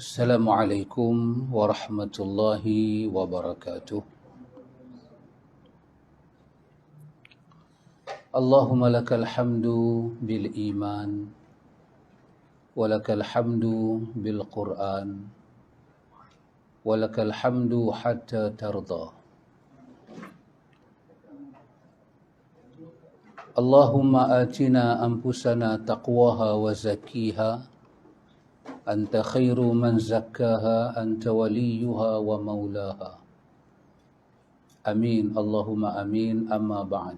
Assalamualaikum warahmatullahi wabarakatuh. Allahumma lakal hamdu bil iman wa lakal hamdu bil Qur'an wa lakal hamdu hatta tarda. Allahumma atina anfusana taqwaha wa zakkiha anta khairu man zakkaha anta waliyuha wa maulaha. Amin Allahumma amin. Amma ba'd.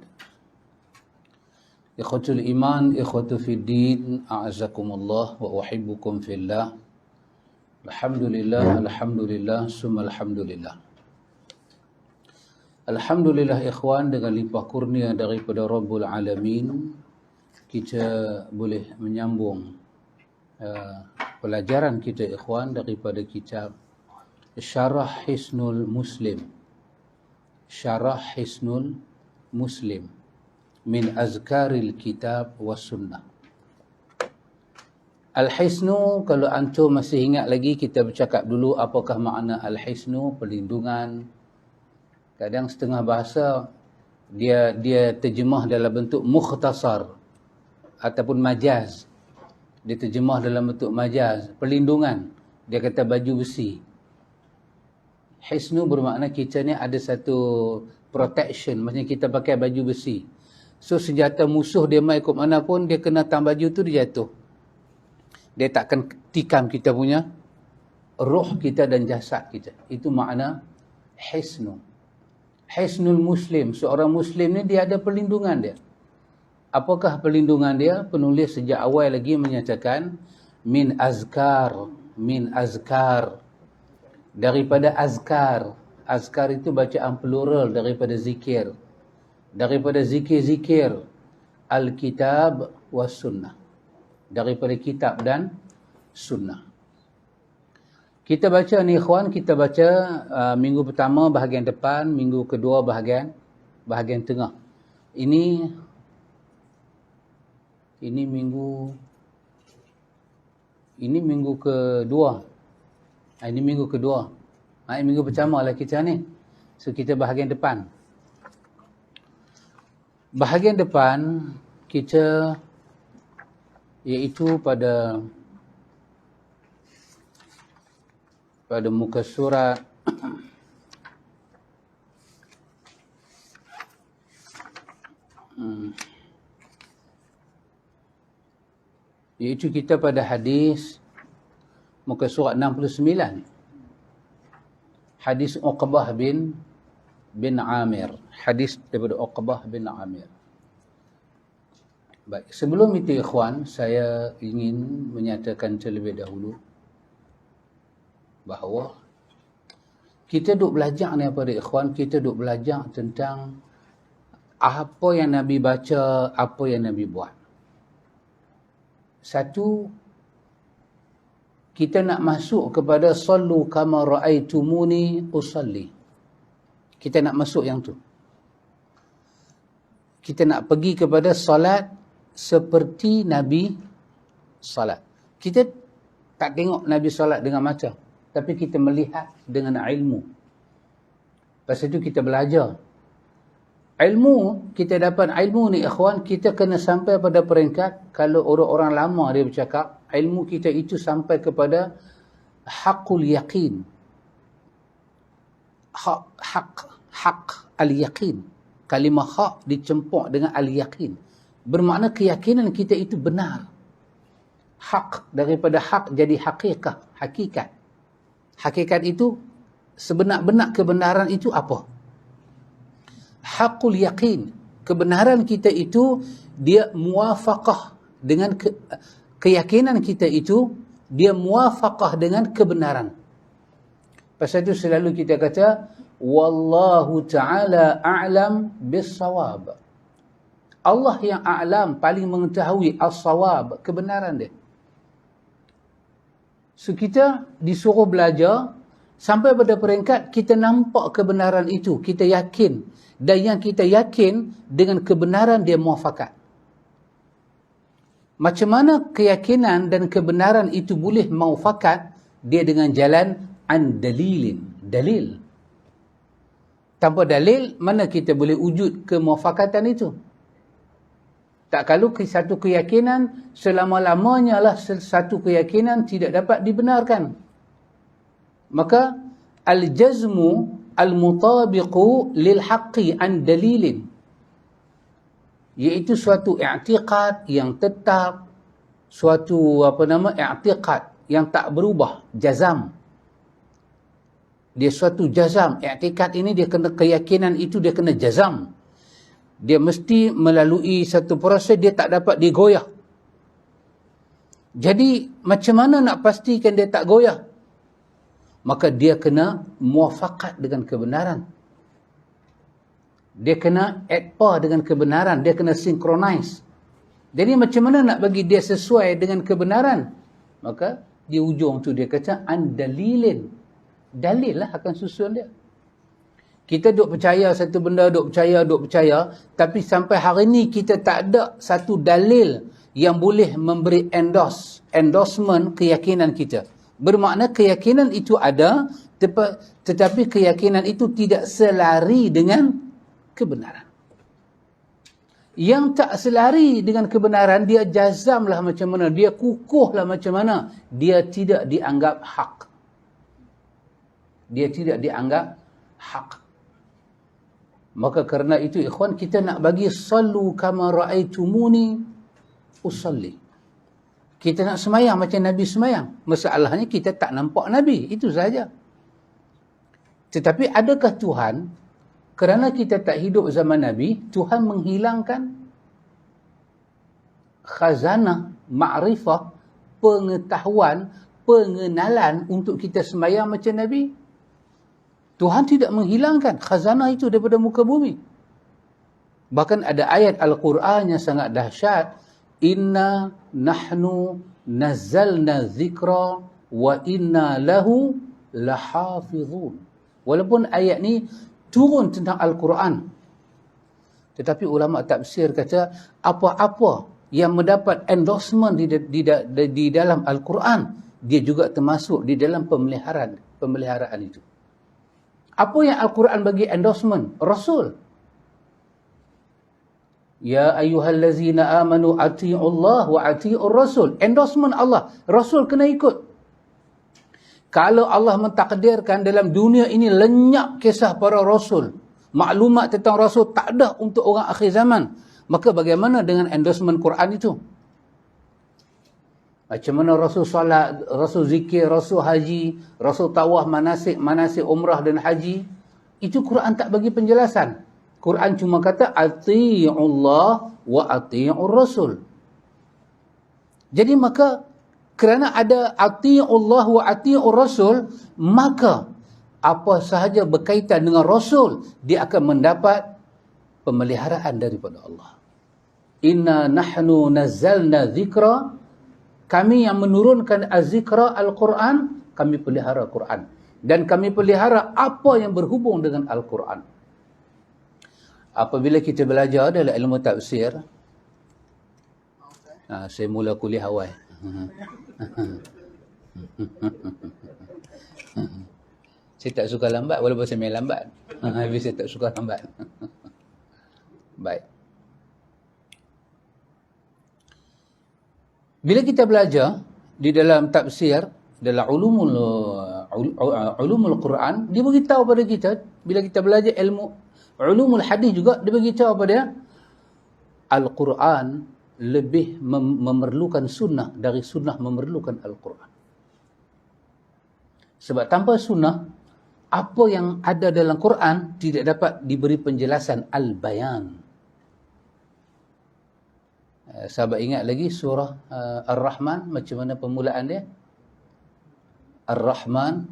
Ikhwatul iman, ikhwatu fid din, a'azakumullah wa uhibbukum fillah. Alhamdulillah, alhamdulillah, summa alhamdulillah. Alhamdulillah ikhwan, dengan limpah kurnia daripada Rabbul Alamin, kita boleh menyambung pelajaran kita ikhwan daripada kitab Syarah Hisnul Muslim. Syarah Hisnul Muslim min azkaril kitab was sunnah. Al-Hisnu, kalau antum masih ingat lagi, kita bercakap dulu apakah makna Al-Hisnu, perlindungan. Kadang setengah bahasa dia terjemah dalam bentuk mukhtasar ataupun majaz. Dia terjemah dalam bentuk majaz, perlindungan. Dia kata baju besi. Hisnu bermakna kita ni ada satu protection, maksudnya kita pakai baju besi. So senjata musuh dia mai ikut mana pun, dia kena tambah baju tu, dia jatuh. Dia takkan tikam kita punya roh kita dan jasad kita. Itu makna hisnu. Hisnul Muslim, seorang Muslim ni dia ada perlindungan dia. Apakah perlindungan dia? Penulis sejak awal lagi menyatakan min azkar, daripada azkar. Azkar itu bacaan plural daripada zikir. Daripada zikir-zikir al-kitab was sunnah. Daripada kitab dan sunnah. Kita baca ni ikhwan, kita baca minggu pertama bahagian depan, minggu kedua bahagian tengah. Ini minggu kedua. Ini minggu kedua. Minggu pertama lah kita ni. So kita bahagian depan. Bahagian depan kita iaitu pada muka surat iaitu kita pada hadis muka surat 69. Hadis Uqbah bin Amir. Hadis daripada Uqbah bin Amir. Baik, sebelum itu ikhwan, saya ingin menyatakan terlebih dahulu bahawa kita duk belajar ni pada ikhwan, kita duk belajar tentang apa yang Nabi baca, apa yang Nabi buat. Satu, kita nak masuk kepada sallu kama ra'aitumuni usalli. Kita nak masuk yang tu. Kita nak pergi kepada salat seperti Nabi salat. Kita tak tengok Nabi salat dengan mata, tapi kita melihat dengan ilmu. Lepas itu kita belajar. Ilmu, kita dapat ilmu ni ikhwan, kita kena sampai pada peringkat, kalau orang-orang lama dia bercakap, ilmu kita itu sampai kepada haqqul yaqin. Haq al-yaqin. Kalimah haq dicempuk dengan al-yaqin. Bermakna keyakinan kita itu benar. Haq, daripada haq jadi hakikat. Hakikat itu, sebenar-benar kebenaran itu apa? Haqqul yaqin. Kebenaran kita itu, dia muwafaqah dengan keyakinan kita itu, dia muwafaqah dengan kebenaran. Pasal itu selalu kita kata, wallahu ta'ala a'lam bis-sawab. Allah yang a'lam, paling mengetahui as-sawab, kebenaran dia. So kita disuruh belajar sampai pada peringkat kita nampak kebenaran itu, kita yakin. Dan yang kita yakin dengan kebenaran dia muafakat. Macam mana keyakinan dan kebenaran itu boleh muafakat dia dengan jalan an dalilin, dalil. Tanpa dalil, mana kita boleh wujud kemuafakatan itu? Tak kalau satu keyakinan, selama-lamanya lah satu keyakinan tidak dapat dibenarkan. Maka, al-jazmu al-mutabiqu lil-haqqi an dalilin. Iaitu suatu i'tiqad yang tetap, suatu i'tiqad yang tak berubah, jazam. Dia suatu jazam, i'tikad ini dia kena, keyakinan itu dia kena jazam. Dia mesti melalui satu proses, dia tak dapat digoyah. Jadi macam mana nak pastikan dia tak goyah? Maka dia kena muafakat dengan kebenaran. Dia kena adpa dengan kebenaran, dia kena synchronize. Jadi macam mana nak bagi dia sesuai dengan kebenaran? Maka di ujung tu dia kata an dalilin. Dalil lah akan susun dia. Kita duk percaya satu benda, duk percaya, tapi sampai hari ni kita tak ada satu dalil yang boleh memberi endorsement keyakinan kita. Bermakna keyakinan itu ada, tetapi keyakinan itu tidak selari dengan kebenaran. Yang tak selari dengan kebenaran, dia jazam lah macam mana, dia kukuh lah macam mana, dia tidak dianggap hak. Dia tidak dianggap hak. Maka kerana itu ikhwan, kita nak bagi sallu kama ra'aitumuni usalli. Kita nak semayang macam Nabi semayang. Masalahnya kita tak nampak Nabi, itu saja. Tetapi adakah Tuhan, kerana kita tak hidup zaman Nabi, Tuhan menghilangkan khazanah, ma'rifah, pengetahuan, pengenalan untuk kita semayang macam Nabi? Tuhan tidak menghilangkan khazanah itu daripada muka bumi. Bahkan ada ayat Al-Quran yang sangat dahsyat. Inna nahnu nazzalna zikra wa inna lahu lahafizun. Walaupun ayat ni turun tentang Al-Quran. Tetapi ulama tafsir kata, apa-apa yang mendapat endorsement di dalam Al-Quran, dia juga termasuk di dalam pemeliharaan itu. Apa yang Al-Quran bagi endorsement? Rasul. Ya ayyuhallazina amanu ati'ullah wa ati'ur rasul. Endorsement Allah. Rasul kena ikut. Kalau Allah mentakdirkan dalam dunia ini lenyap kisah para rasul, maklumat tentang rasul tak ada untuk orang akhir zaman, maka bagaimana dengan endorsement Quran itu? Macam mana Rasul salat, Rasul zikir, Rasul haji, Rasul tawaf, manasik umrah dan haji. Itu Quran tak bagi penjelasan. Quran cuma kata ati'ullah wa ati'ur rasul. Jadi maka kerana ada ati'ullah wa ati'ur rasul, maka apa sahaja berkaitan dengan rasul, dia akan mendapat pemeliharaan daripada Allah. Inna nahnu nazzalna zikra, kami yang menurunkan az-zikra Al-Quran, kami pelihara Quran. Dan kami pelihara apa yang berhubung dengan Al-Quran. Apabila kita belajar dalam ilmu tafsir, saya mula kuliah awal. Saya tak suka lambat, walaupun saya main lambat. Habis saya tak suka lambat. Baik. Bila kita belajar di dalam tafsir, dalam ulumul Quran, dia beritahu pada kita, bila kita belajar ilmu ulumul hadis juga, dia beritahu pada Al-Quran lebih memerlukan sunnah dari sunnah memerlukan Al-Quran. Sebab tanpa sunnah, apa yang ada dalam Quran tidak dapat diberi penjelasan al-bayan. Sahabat ingat lagi surah Ar-Rahman, macam mana permulaan dia? Ar-Rahman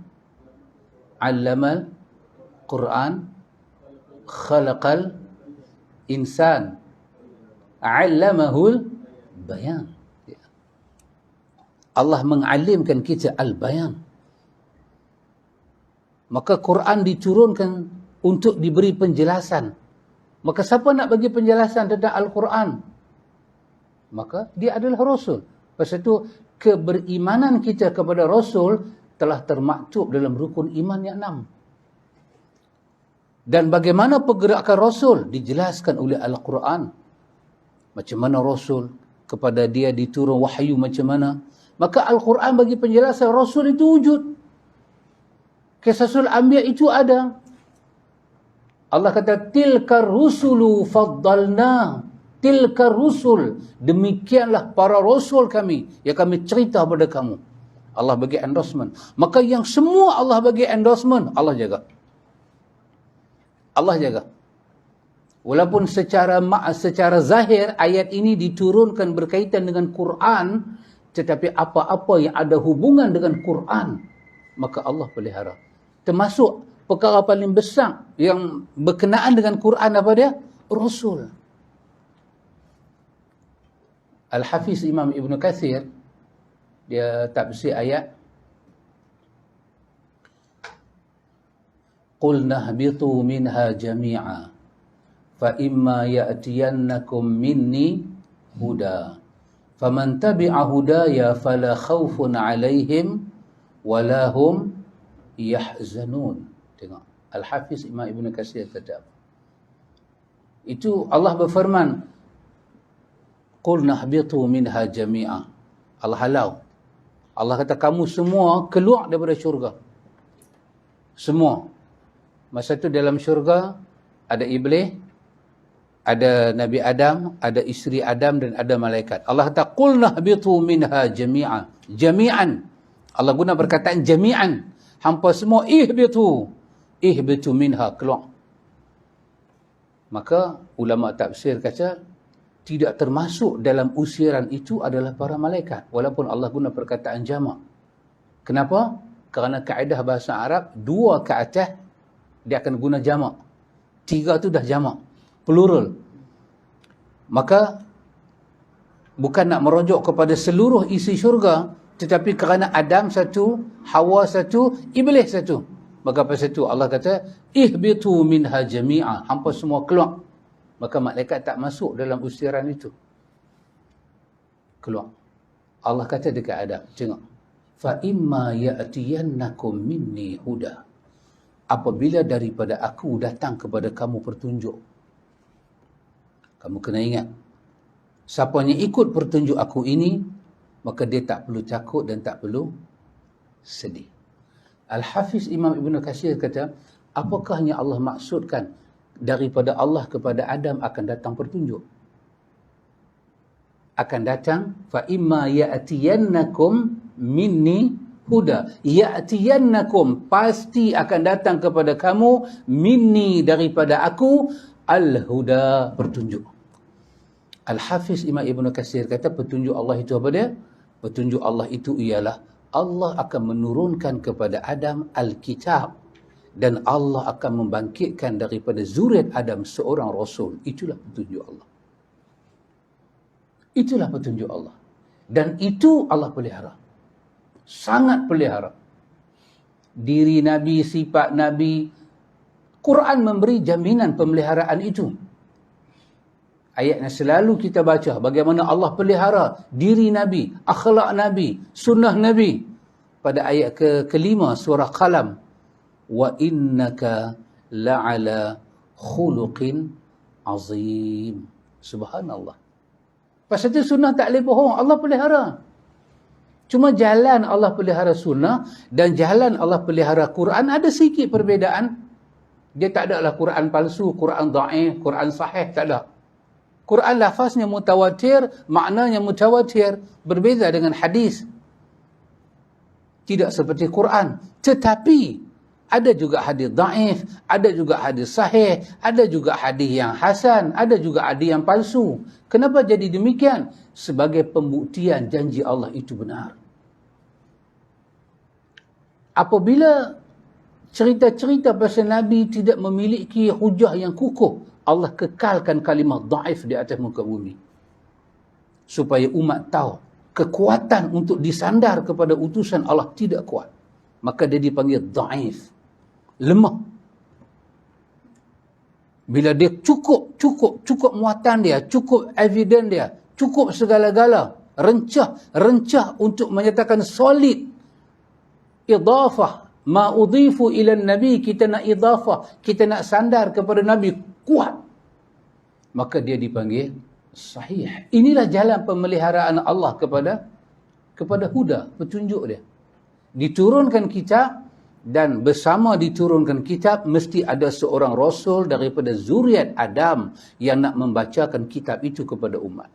'allamal Quran khalaqal insan 'allamahul bayan. Allah mengalimkan kita al-bayan. Maka Quran diturunkan untuk diberi penjelasan. Maka siapa nak bagi penjelasan tentang Al-Quran? Maka dia adalah Rasul. Pasal itu keberimanan kita kepada Rasul telah termaktub dalam rukun iman yang 6. Dan bagaimana pergerakan Rasul dijelaskan oleh Al-Quran. Macam mana Rasul, kepada dia diturun wahyu macam mana. Maka Al-Quran bagi penjelasan Rasul itu wujud. Qisasul Anbiya itu ada. Allah kata, tilka rusulu faddalna. Tilka rusul. Demikianlah para rasul kami yang kami cerita pada kamu. Allah bagi endorsement. Maka yang semua Allah bagi endorsement, Allah jaga. Allah jaga. Walaupun secara zahir ayat ini diturunkan berkaitan dengan Quran, tetapi apa-apa yang ada hubungan dengan Quran, maka Allah pelihara. Termasuk perkara paling besar yang berkenaan dengan Quran apa dia? Rasul. Al-Hafiz Imam Ibn Kathir, dia tafsir ayat, Qul nahbitu minha jami'a, fa imma ya'tiyannakum minni huda, faman tabi'a hudaya fala khawfun 'alaihim wala hum yahzanun. Tengok, Al-Hafiz Imam Ibn Kathir kata, itu Allah berfirman, Qul nahbitu minha jami'a. Allah halau. Allah kata, kamu semua keluar daripada syurga. Semua. Masa tu dalam syurga ada iblis, ada Nabi Adam, ada isteri Adam dan ada malaikat. Allah kata, Qul nahbitu minha jami'a. Jami'an. Allah guna perkataan jami'an. Hampa semua ihbitu minha, keluar. Maka ulama tafsir kata, tidak termasuk dalam usiran itu adalah para malaikat. Walaupun Allah guna perkataan jamak. Kenapa? Kerana kaedah bahasa Arab, 2 ke atas, dia akan guna jamak. 3 tu dah jamak. Plural. Maka, bukan nak merujuk kepada seluruh isi syurga, tetapi kerana Adam satu, Hawa satu, Iblis satu. Maka pasal itu Allah kata, ihbitu minha jami'a. Hampa semua keluar. Maka malaikat tak masuk dalam usiran itu. Keluar. Allah kata dekat Adam, tengok. Fa imma ya'tiyannakum minni huda. Apabila daripada aku datang kepada kamu petunjuk. Kamu kena ingat. Siapa yang ikut petunjuk aku ini, maka dia tak perlu takut dan tak perlu sedih. Al-Hafiz Imam Ibn Kathir kata, apakah yang Allah maksudkan daripada Allah kepada Adam akan datang petunjuk? Akan datang, fa imma ya'tiyannakum minni huda. Ya'tiyannakum, pasti akan datang kepada kamu, minni, daripada aku, al-huda, petunjuk. Al-Hafiz Imam Ibn Kathir kata, petunjuk Allah itu apa dia? Petunjuk Allah itu ialah Allah akan menurunkan kepada Adam Alkitab, dan Allah akan membangkitkan daripada zuriat Adam seorang Rasul. Itulah petunjuk Allah. Itulah petunjuk Allah. Dan itu Allah pelihara. Sangat pelihara. Diri Nabi, sifat Nabi. Quran memberi jaminan pemeliharaan itu. Ayat yang selalu kita baca, bagaimana Allah pelihara diri Nabi, akhlak Nabi, sunnah Nabi. Pada ayat ke-5 surah Qalam. Wa innaka la'ala khuluqin azim. Subhanallah. Pasal itu sunnah tak boleh bohong. Allah pelihara. Cuma jalan Allah pelihara sunnah dan jalan Allah pelihara Quran ada sikit perbezaan. Dia tak ada lah Quran palsu, Quran dhaif, Quran sahih, tak ada. Quran lafaznya mutawatir, maknanya mutawatir, berbeza dengan hadis. Tidak seperti Quran. Tetapi ada juga hadis dhaif, ada juga hadis sahih, ada juga hadis yang hasan, ada juga hadis yang palsu. Kenapa jadi demikian? Sebagai pembuktian janji Allah itu benar. Apabila cerita-cerita pasal Nabi tidak memiliki hujah yang kukuh, Allah kekalkan kalimah dhaif di atas muka bumi. Supaya umat tahu kekuatan untuk disandar kepada utusan Allah tidak kuat. Maka dia dipanggil dhaif. Lemah. Bila dia cukup muatan dia, cukup evidence dia, cukup segala-gala, rencah untuk menyatakan solid idafah. Ma udhifu ila nabi, kita nak idafah, kita nak sandar kepada Nabi kuat, maka dia dipanggil sahih. Inilah jalan pemeliharaan Allah kepada huda, petunjuk dia. Diturunkan kitab, dan bersama diturunkan kitab mesti ada seorang rasul daripada zuriat Adam yang nak membacakan kitab itu kepada umat.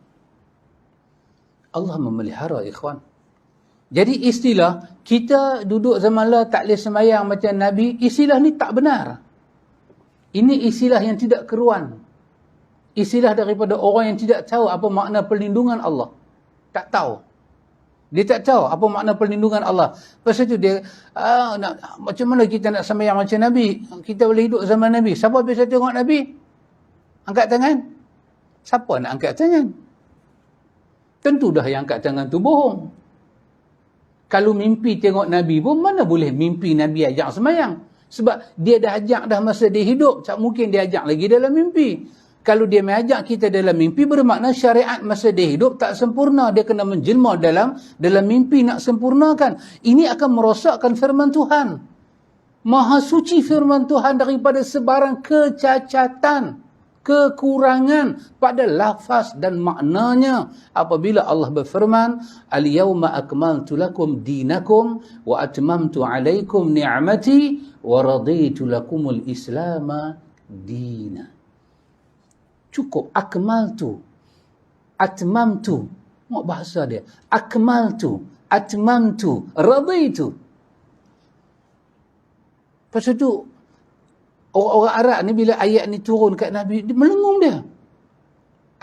Allah memelihara, ikhwan. Jadi istilah kita duduk zaman lah tak boleh sembahyang macam Nabi, istilah ni tak benar. Ini istilah yang tidak keruan. Istilah daripada orang yang tidak tahu apa makna perlindungan Allah. Tak tahu. Dia tak tahu apa makna perlindungan Allah. Lepas itu dia, macam mana kita nak sembahyang macam Nabi? Kita boleh hidup zaman Nabi. Siapa biasa tengok Nabi? Angkat tangan. Siapa nak angkat tangan? Tentu dah yang angkat tangan tu bohong. Kalau mimpi tengok Nabi pun, mana boleh mimpi Nabi ajak sembahyang? Sebab dia dah ajak dah masa dia hidup. Tak mungkin dia ajak lagi dalam mimpi. Kalau dia mengajak kita dalam mimpi, bermakna syariat masa dia hidup tak sempurna. Dia kena menjelma dalam mimpi nak sempurnakan. Ini akan merosakkan firman Tuhan. Maha suci firman Tuhan daripada sebarang kecacatan, kekurangan pada lafaz dan maknanya. Apabila Allah berfirman, al-yawma akmaltu lakum dinakum wa atmamtu alaikum ni'mati wa raditu lakumul islama dina. Cukup, akmaltu, atmamtu. Mak bahasa dia. Akmaltu, atmamtu, raditu. Lepas itu, orang-orang Arab ni bila ayat ni turun kat Nabi, dia melengung dia.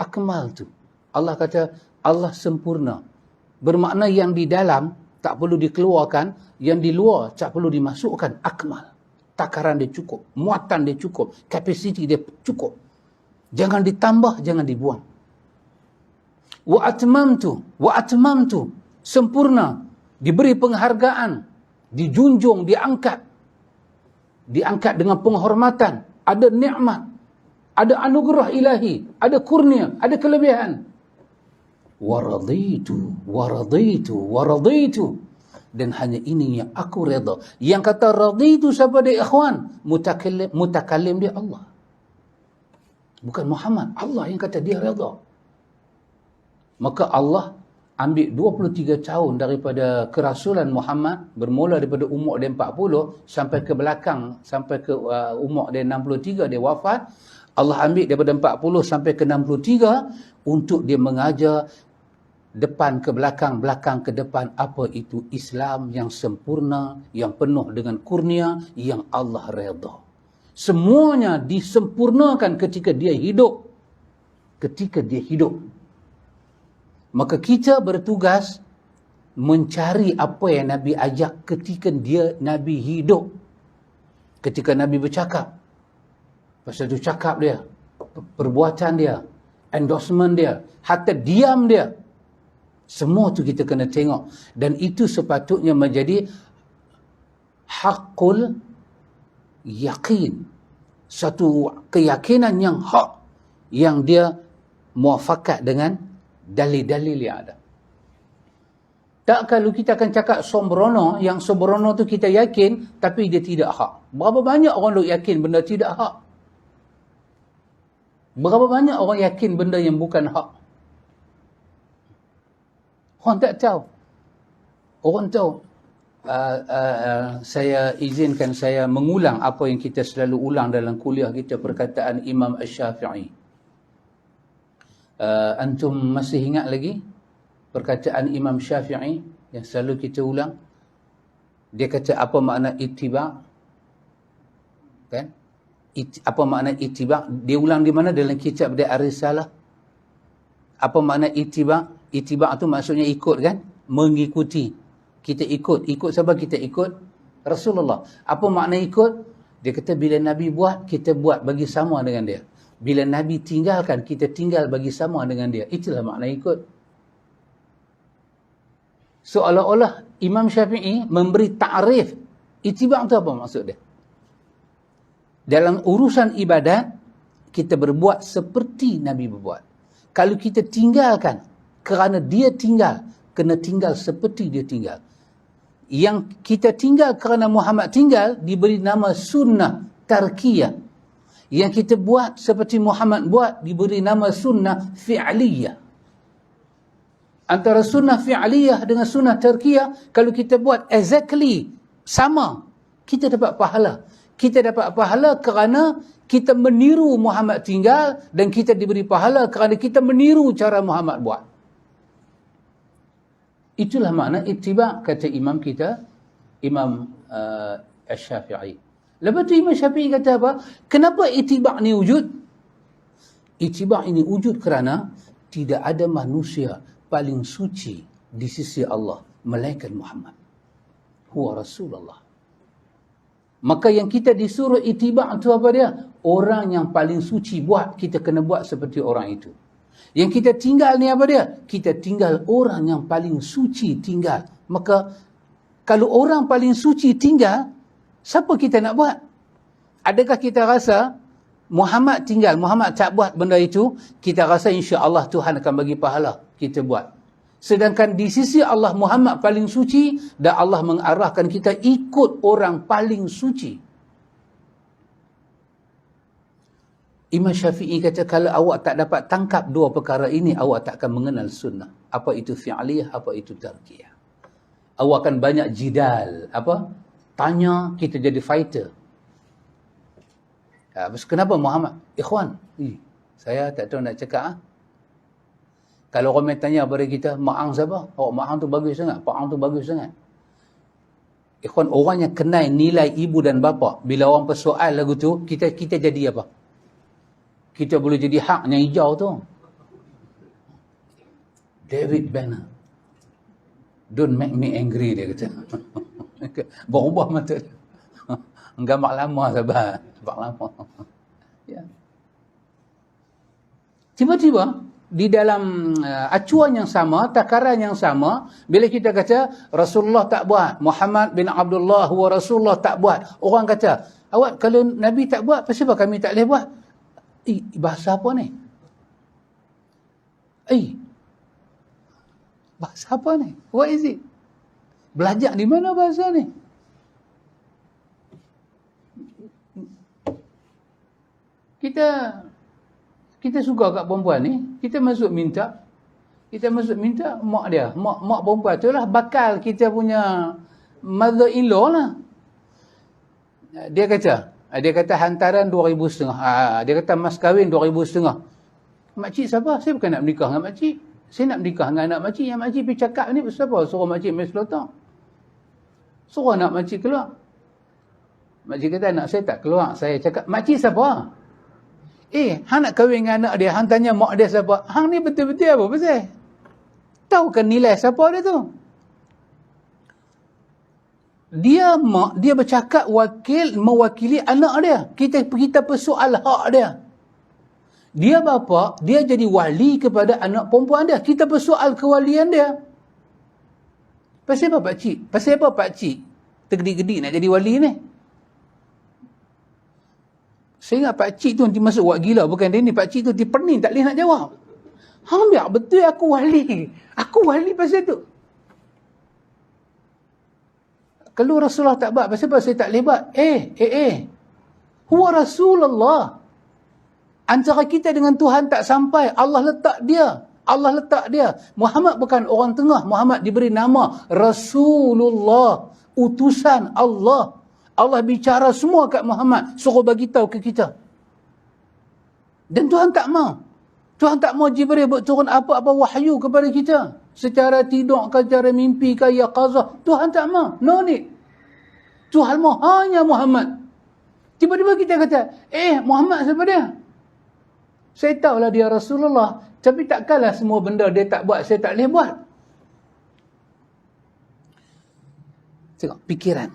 Akmaltu. Allah kata, Allah sempurna. Bermakna yang di dalam tak perlu dikeluarkan, yang di luar tak perlu dimasukkan. Akmal. Takaran dia cukup, muatan dia cukup, kapasiti dia cukup. Jangan ditambah, jangan dibuang. Wa atmamtu, sempurna, diberi penghargaan, dijunjung, diangkat. Diangkat dengan penghormatan, ada nikmat, ada anugerah ilahi, ada kurnia, ada kelebihan. Wa raditu. Dan hanya ini yang aku redha. Yang kata raditu siapa dia, ikhwan? Mutakallim dia Allah. Bukan Muhammad. Allah yang kata dia redha. Maka Allah ambil 23 tahun daripada kerasulan Muhammad, bermula daripada umur dia 40 sampai ke belakang, sampai ke umur dia 63, dia wafat. Allah ambil daripada 40 sampai ke 63 untuk dia mengajar depan ke belakang, belakang ke depan, apa itu Islam yang sempurna, yang penuh dengan kurnia, yang Allah redha. Semuanya disempurnakan ketika dia hidup. Ketika dia hidup. Maka kita bertugas mencari apa yang Nabi ajak ketika Nabi hidup. Ketika Nabi bercakap. Pasal itu cakap dia, perbuatan dia, endorsement dia, hatta diam dia. Semua tu kita kena tengok. Dan itu sepatutnya menjadi haqqul yakin, satu keyakinan yang hak, yang dia muafakat dengan dalil-dalil yang ada. Tak kalau kita akan cakap sembrono, yang sembrono tu kita yakin tapi dia tidak hak. Berapa banyak orang yakin benda tidak hak? Berapa banyak orang yakin benda yang bukan hak? Orang tak tahu. Orang tahu. Saya izinkan saya mengulang apa yang kita selalu ulang dalam kuliah kita, perkataan Imam Asy-Syafi'i. Antum masih ingat lagi perkataan Imam Syafi'i yang selalu kita ulang? Dia kata apa makna ittiba'? Kan? Apa makna ittiba'? Dia ulang di mana? Dalam kitab dia Ar-Risalah. Apa makna ittiba'? Ittiba' tu maksudnya ikut, kan? Mengikuti. Kita ikut. Ikut siapa? Kita ikut Rasulullah. Apa makna ikut? Dia kata bila Nabi buat, kita buat bagi sama dengan dia. Bila Nabi tinggalkan, kita tinggal bagi sama dengan dia. Itulah makna ikut. Seolah-olah Imam Syafi'i memberi ta'rif. Ittiba' itu apa maksud dia? Dalam urusan ibadat, kita berbuat seperti Nabi berbuat. Kalau kita tinggalkan, kerana dia tinggal, kena tinggal seperti dia tinggal. Yang kita tinggal kerana Muhammad tinggal diberi nama sunnah tarkiyah. Yang kita buat seperti Muhammad buat diberi nama sunnah fi'liyah. Antara sunnah fi'liyah dengan sunnah tarkiyah, kalau kita buat exactly sama, kita dapat pahala. Kita dapat pahala kerana kita meniru Muhammad tinggal, dan kita diberi pahala kerana kita meniru cara Muhammad buat. Itulah makna ittiba', kata imam kita, Imam Asy-Syafi'i. Lepas tu Imam Syafi'i kata apa? Kenapa ittiba' ni wujud? Ittiba' ini wujud kerana tidak ada manusia paling suci di sisi Allah melainkan Muhammad. Huwa Rasulullah. Maka yang kita disuruh ittiba' tu apa dia? Orang yang paling suci buat, kita kena buat seperti orang itu. Yang kita tinggal ni apa dia? Kita tinggal orang yang paling suci tinggal. Maka kalau orang paling suci tinggal, siapa kita nak buat? Adakah kita rasa Muhammad tinggal, Muhammad tak buat benda itu, kita rasa insya-Allah Tuhan akan bagi pahala, kita buat. Sedangkan di sisi Allah Muhammad paling suci, dan Allah mengarahkan kita ikut orang paling suci. Imam Syafi'i kata, kalau awak tak dapat tangkap dua perkara ini, awak tak akan mengenal sunnah. Apa itu fi'liyah, apa itu tarkiyah. Awak akan banyak jidal. Apa? Tanya, kita jadi fighter. Kenapa Muhammad? Ikhwan, saya tak tahu nak cakap. Kalau orang tanya kepada kita, Ma'ang siapa? Oh, Ma'ang tu bagus sangat. Pa'ang tu bagus sangat. Ikhwan, orang yang kenal nilai ibu dan bapa, bila orang persoal lagu tu, kita jadi apa? Kita boleh jadi hak yang hijau tu. David Banner. Don't make me angry, dia kata. Berubah mata dia. Gambar lama sahabat. Gambar lama. Ya. Tiba-tiba, di dalam acuan yang sama, takaran yang sama, bila kita kata Rasulullah tak buat, Muhammad bin Abdullah wa Rasulullah tak buat, orang kata, awak kalau Nabi tak buat, kenapa kami tak boleh buat? Bahasa apa ni? Bahasa apa ni? What is it? Belajar di mana bahasa ni? Kita suka kat perempuan ni, kita masuk minta mak dia, mak perempuan tu lah bakal kita punya mother-in-law lah. Dia kata hantaran 2,500. Dia kata mas kahwin 2,500. Makcik siapa? Saya bukan nak menikah dengan makcik. Saya nak menikah dengan anak makcik. Yang makcik pergi cakap ni siapa? Suruh makcik main selotong. Suruh anak makcik keluar. Makcik kata anak saya tak keluar. Saya cakap, makcik siapa? Hang nak kahwin dengan anak dia. Hang tanya mak dia siapa? Hang ni betul-betul apa pasal? Tahu kan nilai siapa dia tu? Dia bercakap mewakili anak dia. Kita persoal hak dia. Dia bapa, dia jadi wali kepada anak perempuan dia. Kita persoal kewalian dia. Pasal apa pakcik? Pasal apa pakcik tergedik-gedik nak jadi wali ni? Saya ingat pakcik tu nanti masuk wak gila. Bukan dia ni, pakcik tu pening tak boleh nak jawab. Hang biar betul aku wali. Aku wali pasal tu. Kalau Rasulullah tak buat, pasal apa saya tak boleh buat? Huwa Rasulullah. Antara kita dengan Tuhan tak sampai. Allah letak dia. Muhammad bukan orang tengah. Muhammad diberi nama Rasulullah. Utusan Allah. Allah bicara semua kat Muhammad. Suruh bagi tahu ke kita. Dan Tuhan tak mau. Tuhan tak mau Jibril turun apa-apa wahyu kepada kita. Secara tidur ke, secara mimpi ke, yaqazah. Tuhan tak mau. No need. Tuhan mau hanya Muhammad. Tiba-tiba kita kata, Muhammad siapa dia? Saya tahulah dia Rasulullah. Tapi takkanlah semua benda dia tak buat, saya tak boleh buat. Tengok, pikiran.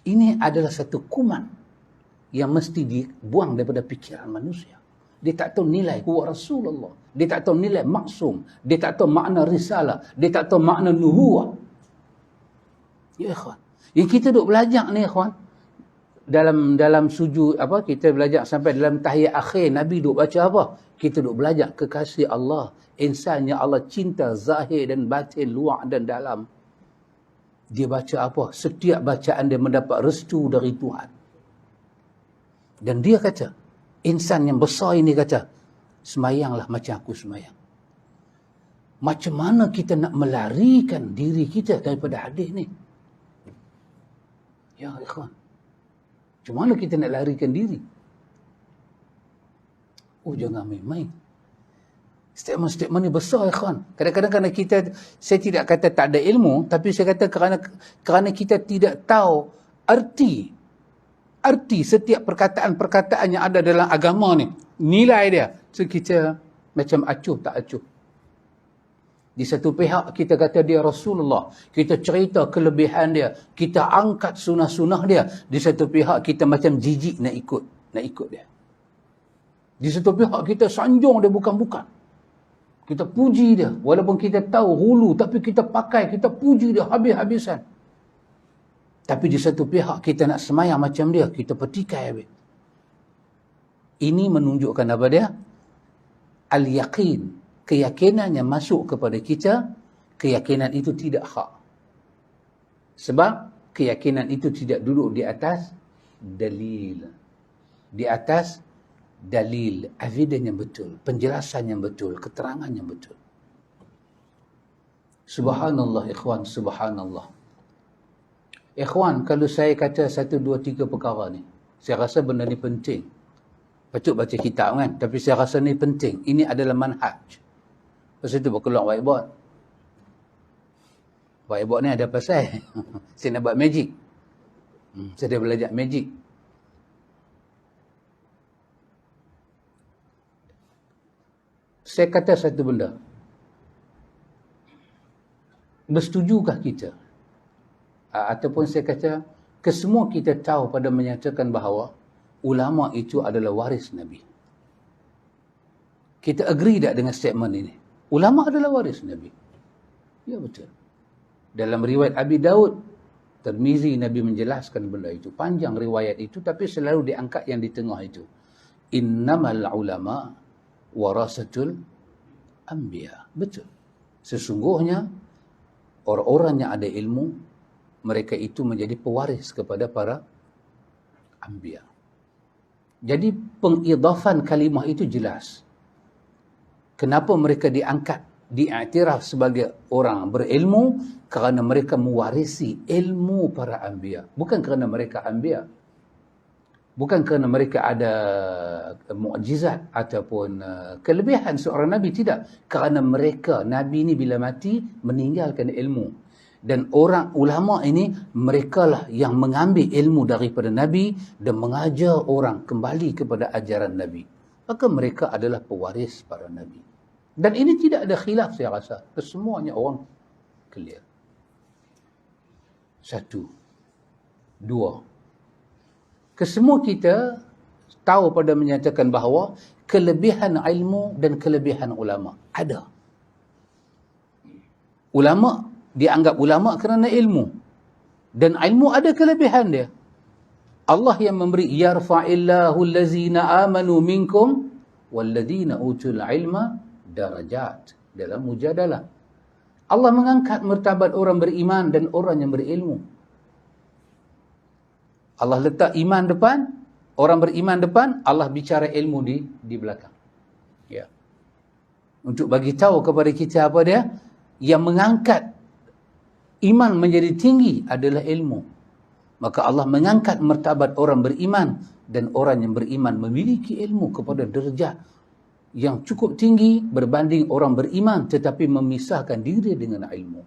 Ini adalah satu kuman yang mesti dibuang daripada pikiran manusia. Dia tak tahu nilai huwa Rasulullah. Dia tak tahu nilai maksum. Dia tak tahu makna risalah. Dia tak tahu makna nubuwah. Ya ikhwan. Yang kita duk belajar ni ikhwan, dalam sujud kita belajar sampai dalam tahiyat akhir Nabi duk baca apa? Kita duk belajar kekasih Allah. Insan yang Allah cinta zahir dan batin, luar dan dalam. Dia baca apa? Setiap bacaan dia mendapat restu dari Tuhan. Dan dia kata, insan yang besar ini kata, semayanglah macam aku semayang. Macam mana kita nak melarikan diri kita daripada hadis ni? Ya ikhwan. Macam mana kita nak larikan diri? Oh, jangan main-main. Statement-statement ni besar ikhwan. Kadang-kadang kerana kita, saya tidak kata tak ada ilmu, tapi saya kata kerana kita tidak tahu arti setiap perkataan-perkataan yang ada dalam agama ni, nilai dia. So kita macam acuh tak acuh. Di satu pihak kita kata dia Rasulullah, kita cerita kelebihan dia, kita angkat sunah-sunah dia. Di satu pihak kita macam jijik nak ikut dia. Di satu pihak kita sanjung dia bukan-bukan. Kita puji dia, walaupun kita tahu hulu, tapi kita pakai, kita puji dia habis-habisan. Tapi di satu pihak kita nak semayang macam dia, kita petikai habis. Ini menunjukkan apa dia? Al-yaqin. Keyakinan yang masuk kepada kita, keyakinan itu tidak hak. Sebab keyakinan itu tidak duduk di atas dalil. Di atas dalil, evidence yang betul, penjelasan yang betul, keterangan yang betul. Subhanallah ikhwan, subhanallah. Ikhwan, kalau saya kata 1, 2, 3 perkara ni, saya rasa benda ni penting. Patut baca kitab kan, tapi saya rasa ni penting. Ini adalah manhaj. Lepas itu berkeluar whiteboard. Whiteboard ni ada pasal. Saya nak buat magic. Saya dah belajar magic. Saya kata satu benda. Bersetujukah kita? Ataupun saya kata, kesemua kita tahu pada menyatakan bahawa ulama itu adalah waris Nabi. Kita agree tak dengan statement ini? Ulama adalah waris Nabi. Ya betul. Dalam riwayat Abi Daud, Tirmizi, Nabi menjelaskan benda itu. Panjang riwayat itu, tapi selalu diangkat yang di tengah itu. Innamal ulama warasatul anbiya. Betul. Sesungguhnya orang-orang yang ada ilmu, mereka itu menjadi pewaris kepada para anbiya. Jadi pengidafan kalimah itu jelas. Kenapa mereka diangkat, diiktiraf sebagai orang berilmu? Kerana mereka mewarisi ilmu para anbiya. Bukan kerana mereka anbiya. Bukan kerana mereka ada mukjizat ataupun kelebihan seorang Nabi. Tidak. Kerana mereka, Nabi ini bila mati, meninggalkan ilmu. Dan orang ulama ini, mereka lah yang mengambil ilmu daripada Nabi dan mengajar orang kembali kepada ajaran Nabi. Maka mereka adalah pewaris para Nabi. Dan ini tidak ada khilaf saya rasa. Kesemuanya orang clear. 1. 2. Kesemua kita tahu pada menyatakan bahawa kelebihan ilmu dan kelebihan ulama ada. Ulama dianggap ulama kerana ilmu. Dan ilmu ada kelebihan dia. Allah yang memberi, yarfa'illahu allazina amanu minkum wallazina utul ilma darajat. Dalam mujadalah, Allah mengangkat martabat orang beriman dan orang yang berilmu. Allah letak iman depan, orang beriman depan, Allah bicara ilmu di belakang. Ya. Untuk bagi tahu kepada kita apa dia? Yang mengangkat iman menjadi tinggi adalah ilmu. Maka Allah mengangkat martabat orang beriman, dan orang yang beriman memiliki ilmu kepada derajat yang cukup tinggi berbanding orang beriman tetapi memisahkan diri dengan ilmu.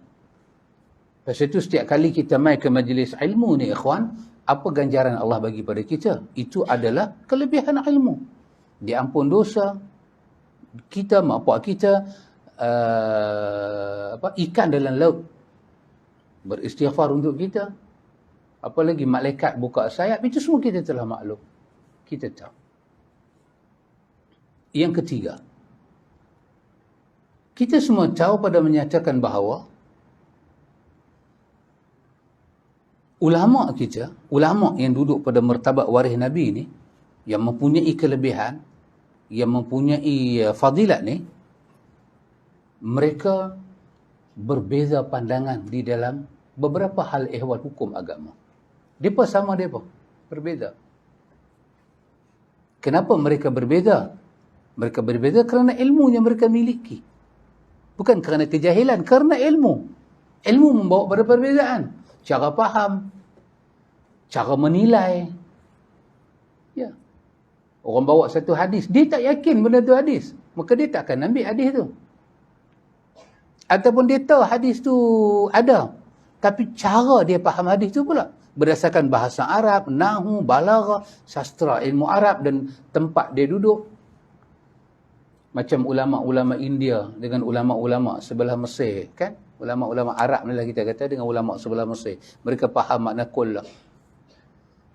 Pasal itu setiap kali kita mai ke majlis ilmu ni ikhwan, apa ganjaran Allah bagi pada kita? Itu adalah kelebihan ilmu. Diampun dosa kita, mak pak kita, ikan dalam laut beristighfar untuk kita. Apalagi malaikat buka sayap, itu semua kita telah maklum. Kita tahu. Yang ketiga, kita semua tahu pada menyatakan bahawa ulama kita, ulama yang duduk pada martabat waris Nabi ni, yang mempunyai kelebihan, yang mempunyai fadilat ni, mereka berbeza pandangan di dalam beberapa hal ehwal hukum agama. Depa sama depa, berbeza. Kenapa mereka berbeza? Mereka berbeza kerana ilmu yang mereka miliki. Bukan kerana kejahilan, kerana ilmu. Ilmu membawa pada perbezaan. Cara faham, cara menilai. Ya. Orang bawa satu hadis, dia tak yakin benda tu hadis. Maka dia tak akan ambil hadis tu. Ataupun dia tahu hadis tu ada. Tapi cara dia faham hadis tu pula berdasarkan bahasa Arab, nahwu, balaghah, sastra ilmu Arab dan tempat dia duduk. Macam ulama-ulama India dengan ulama-ulama sebelah Mesir, kan? Ulama-ulama Arab ni lah kita kata dengan ulama sebelah Mesir. Mereka faham makna qullah.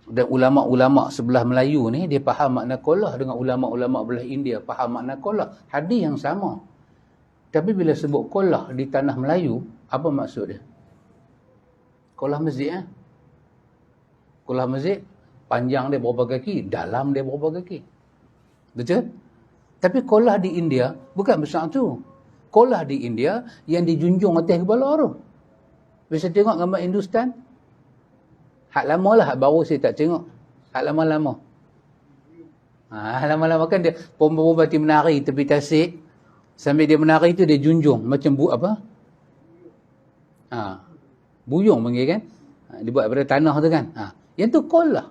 Dan ulama-ulama sebelah Melayu ni, dia faham makna qullah dengan ulama-ulama belah India faham makna qullah. Hadis yang sama. Tapi bila sebut qullah di tanah Melayu, apa maksud dia? Qullah masjid, eh? Qullah masjid, panjang dia berapa kaki, dalam dia berapa kaki. Betul? Tapi qullah di India bukan besar tu. Qullah di India yang dijunjung atas kepala orang. Bisa tengok gambar Hindustan? Hak lama lah, hak baru saya tak tengok. Hak lama-lama. Lama-lama kan dia perempuan mati menari tepi tasik. Sambil dia menari tu dia junjung macam apa? Buyung panggil kan? Dia buat daripada tanah tu kan? Yang tu qullah.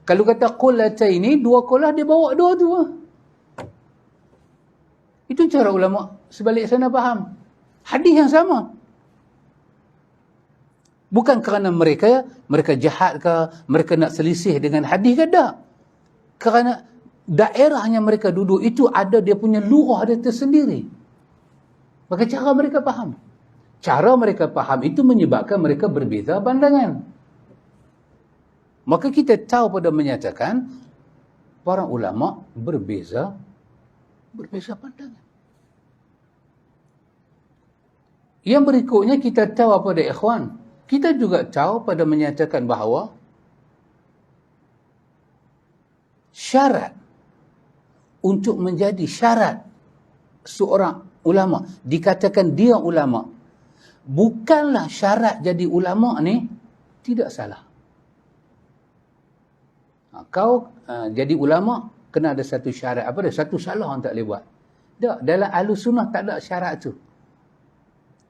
Kalau kata qullah ini, dua qullah dia bawa dua tu. Itu cara ulama sebalik sana faham. Hadis yang sama. Bukan kerana mereka jahat ke, mereka nak selisih dengan hadis ke, tak. Kerana daerah yang mereka duduk itu ada dia punya lurah dia tersendiri. Maka cara mereka faham. Cara mereka faham itu menyebabkan mereka berbeza pandangan. Maka kita tahu pada menyatakan para ulama berbeza pandangan. Yang berikutnya kita tahu apa dia ikhwan. Kita juga tahu pada menyatakan bahawa syarat untuk menjadi syarat seorang ulama, dikatakan dia ulama, bukanlah syarat jadi ulama ni tidak salah. Kau jadi ulama kena ada satu syarat. Apa dia? Satu salah orang tak boleh buat. Tak, dalam Ahlussunnah tak ada syarat tu.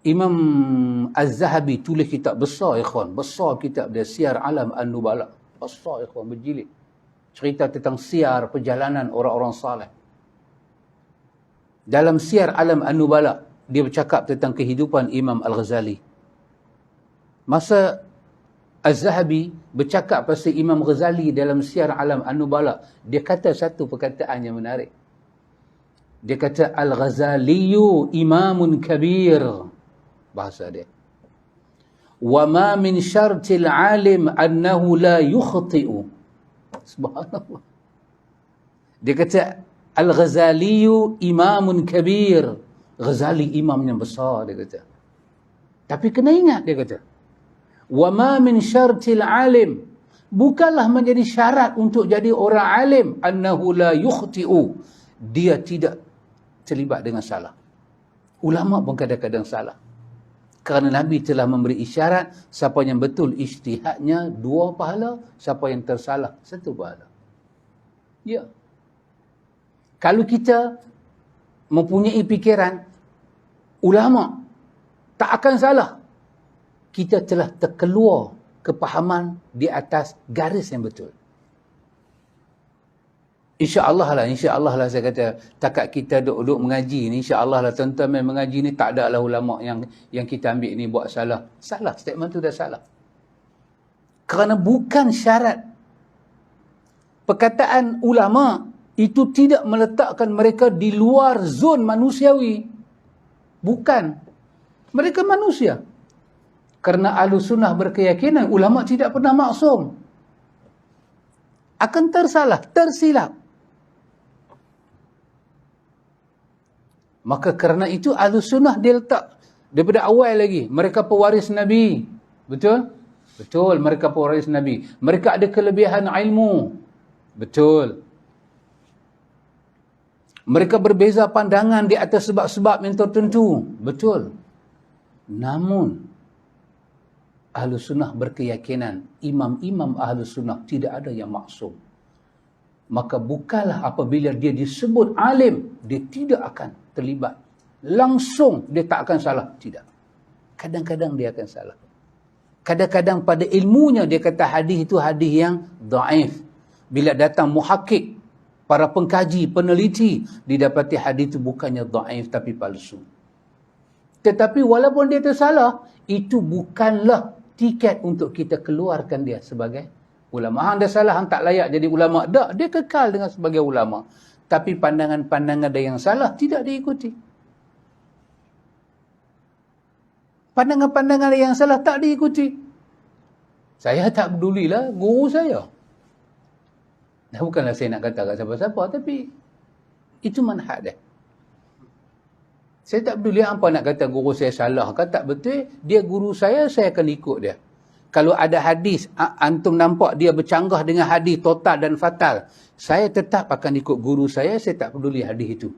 Imam Az-Zahabi tulis kitab besar, ikhwan. Besar kitab dia, Siyar Alam An-Nubala. Besar, ikhwan, berjilid. Cerita tentang siar perjalanan orang-orang saleh. Dalam Siyar Alam An-Nubala, dia bercakap tentang kehidupan Imam Al-Ghazali. Masa Az-Zahabi bercakap pasal Imam Ghazali dalam Siyar Alam An-Nubala, dia kata satu perkataan yang menarik. Dia kata, Al-Ghazaliyu imamun kabir. Bahasa dia. Wa ma min syartil alim annahu la yukhti'u. Subhanallah. Dia kata, Al-Ghazaliyu imamun kabir. Ghazali imam yang besar, dia kata. Tapi kena ingat, dia kata. Wa ma min syartil alim. Bukanlah menjadi syarat untuk jadi orang alim. Annahu la yukhti'u. Dia tidak terlibat dengan salah. Ulama pun kadang-kadang salah. Kerana Nabi telah memberi isyarat, siapa yang betul ijtihadnya 2 pahala, siapa yang tersalah 1 pahala. Ya. Kalau kita mempunyai fikiran, ulama tak akan salah, kita telah terkeluar kepahaman di atas garis yang betul. InsyaAllah lah saya kata, takat kita duduk mengaji ni, insyaAllah lah tuan-tuan main mengaji ni, tak ada lah ulama yang kita ambil ni buat salah. Salah, statement tu dah salah. Kerana bukan syarat. Perkataan ulama itu tidak meletakkan mereka di luar zon manusiawi. Bukan. Mereka manusia. Kerana Ahlussunnah berkeyakinan ulama tidak pernah maksum. Akan tersalah, tersilap. Maka kerana itu Ahlussunnah dia letak daripada awal lagi, mereka pewaris Nabi. Betul? Betul, mereka pewaris Nabi. Mereka ada kelebihan ilmu. Betul. Mereka berbeza pandangan di atas sebab-sebab yang tertentu. Betul. Namun, Ahlus Sunnah berkeyakinan imam-imam Ahlus Sunnah tidak ada yang maksum. Maka bukanlah apabila dia disebut alim, dia tidak akan terlibat. Langsung dia tak akan salah. Tidak. Kadang-kadang dia akan salah. Kadang-kadang pada ilmunya dia kata hadis itu hadis yang dhaif. Bila datang muhakkik, para pengkaji, peneliti, didapati hadis itu bukannya dhaif tapi palsu. Tetapi walaupun dia tersalah, itu bukanlah tiket untuk kita keluarkan dia sebagai ulama. Hang dah salah, hang tak layak jadi ulama. Tak, dia kekal dengan sebagai ulama. Tapi pandangan-pandangan dia yang salah tidak diikuti. Pandangan-pandangan dia yang salah tak diikuti. Saya tak pedulilah guru saya. Dah bukanlah saya nak kata kat siapa-siapa, tapi itu manhaj dia. Saya tak peduli apa nak kata guru saya salah ke tak betul, dia guru saya akan ikut dia. Kalau ada hadis, antum nampak dia bercanggah dengan hadis total dan fatal, saya tetap akan ikut guru saya tak peduli hadis itu.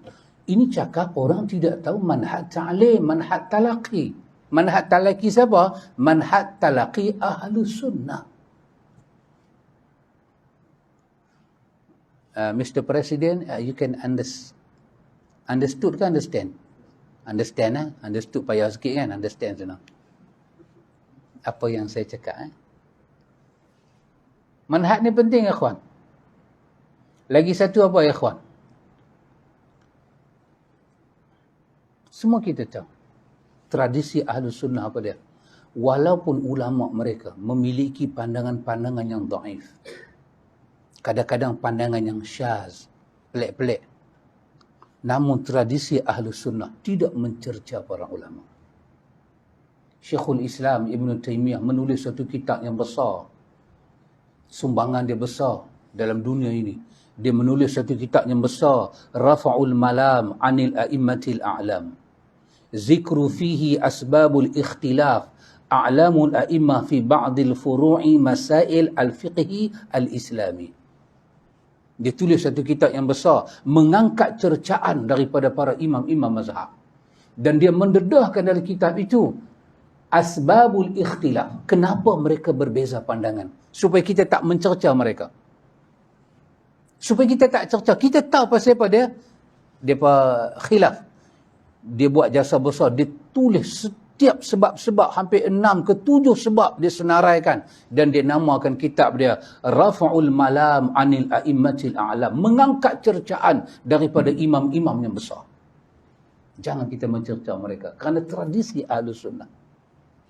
Ini cakap orang tidak tahu manhaj ta'lim, manhaj talaqi. Manhaj talaqi siapa? Manhaj talaqi Ahlus Sunnah. Mr. President, you can understood ke understand? Understand understood payah sikit kan, understand senang. Apa yang saya cakap Manhaj ni penting ya kawan. Lagi satu apa ya kawan? Semua kita tahu tradisi Ahlus Sunnah apa dia? Walaupun ulama mereka memiliki pandangan-pandangan yang dhaif, kadang-kadang pandangan yang syaz, pelik-pelik, namun tradisi Ahlus Sunnah tidak mencerca para ulama. Syekhul Islam Ibn Taymiyah menulis satu kitab yang besar. Sumbangan dia besar dalam dunia ini. Dia menulis satu kitab yang besar, Rafa'ul Malam Anil A'immatil A'lam. Zikru fihi asbabul ikhtilaf, a'lamul a'immah fi ba'dil furu'i masail al-fiqhi al-islami. Dia tulis satu kitab yang besar, mengangkat cercaan daripada para imam-imam mazhab. Dan dia mendedahkan dalam kitab itu, asbabul ikhtilaf. Kenapa mereka berbeza pandangan? Supaya kita tak mencerca mereka. Supaya kita tak cerca. Kita tahu pasal apa dia? Dia khilaf. Dia buat jasa besar. Dia tulis setiap sebab-sebab, hampir 6 ke 7 sebab dia senaraikan. Dan dia namakan kitab dia Rafa'ul Malam Anil A'immatil A'lam. Mengangkat cercaan daripada imam-imam yang besar. Jangan kita mencerca mereka. Kerana tradisi Ahlus Sunnah.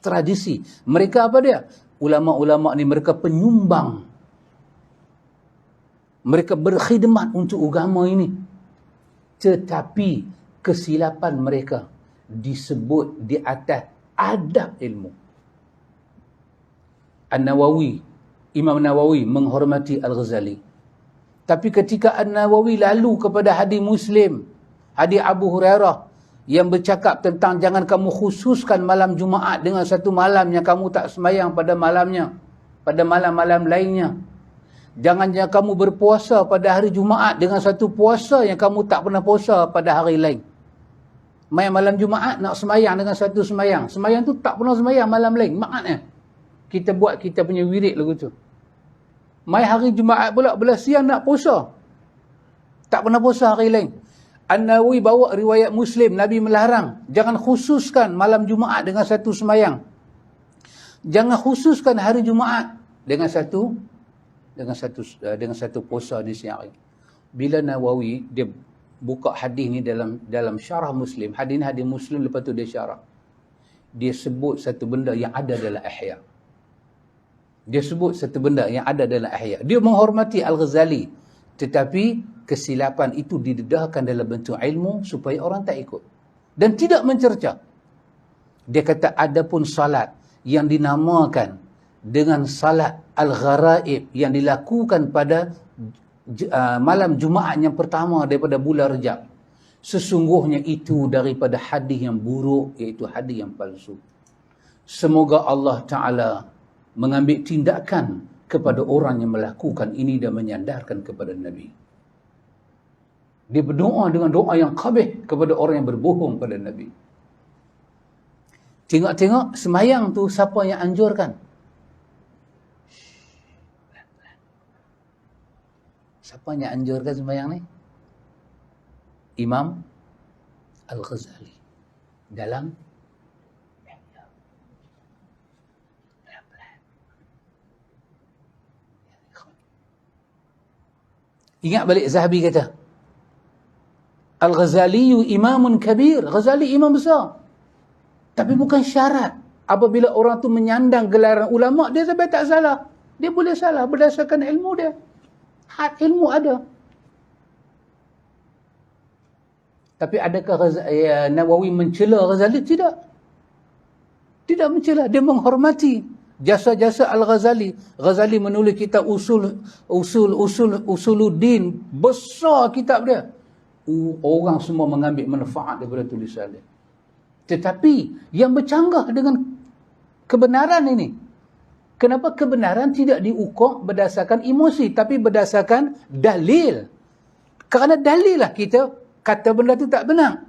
Tradisi. Mereka apa dia? Ulama-ulama ni mereka penyumbang. Mereka berkhidmat untuk agama ini. Tetapi kesilapan mereka disebut di atas adab ilmu. An-Nawawi, Imam Nawawi menghormati Al-Ghazali. Tapi ketika An-Nawawi lalu kepada hadis Muslim, hadis Abu Hurairah yang bercakap tentang jangan kamu khususkan malam Jumaat dengan satu malam yang kamu tak sembahyang pada malamnya, pada malam-malam lainnya. Jangan kamu berpuasa pada hari Jumaat dengan satu puasa yang kamu tak pernah puasa pada hari lain. Malam Jumaat nak sembahyang dengan satu sembahyang. Sembahyang tu tak pernah sembahyang malam lain. Maknanya kita buat kita punya wirid lagu tu. Mai hari Jumaat pula belah siang nak puasa. Tak pernah puasa hari lain. An-Nawawi bawa riwayat Muslim, Nabi melarang. Jangan khususkan malam Jumaat dengan satu sembahyang. Jangan khususkan hari Jumaat dengan satu puasa di siang hari. Bila Nawawi dia buka hadis ni dalam syarah Muslim, hadis ni hadis Muslim, lepas tu dia syarah. Dia sebut satu benda yang ada dalam Ihya. Dia sebut satu benda yang ada dalam Ihya. Dia menghormati Al-Ghazali, tetapi kesilapan itu didedahkan dalam bentuk ilmu supaya orang tak ikut dan tidak mencerca. Dia kata adapun salat yang dinamakan dengan salat al-gharaib yang dilakukan pada malam Jumaat yang pertama daripada bulan Rejab, sesungguhnya itu daripada hadis yang buruk, iaitu hadis yang palsu. Semoga Allah Ta'ala mengambil tindakan kepada orang yang melakukan ini dan menyandarkan kepada Nabi. Dia berdoa dengan doa yang qabih kepada orang yang berbohong pada Nabi. Tengok-tengok semayang tu siapa yang anjurkan? Siapa yang anjurkan semayang ni? Imam Al-Ghazali. Dalam ingat balik Zahabi kata, Al-Ghazaliyu imamun kabir. Ghazali imam besar. Tapi bukan syarat. Apabila orang tu menyandang gelaran ulama, dia sampai tak salah. Dia boleh salah berdasarkan ilmu dia. Had ilmu ada. Tapi adakah Nawawi mencela Ghazali? Tidak. Tidak mencela. Dia menghormati jasa-jasa Al-Ghazali. Ghazali menulis kitab Usuluddin. Besar kitab dia. Orang semua mengambil manfaat daripada tulisan dia. Tetapi yang bercanggah dengan kebenaran ini, kenapa kebenaran tidak diukur berdasarkan emosi, tapi berdasarkan dalil? Kerana dalil lah kita kata benda tu tak benar.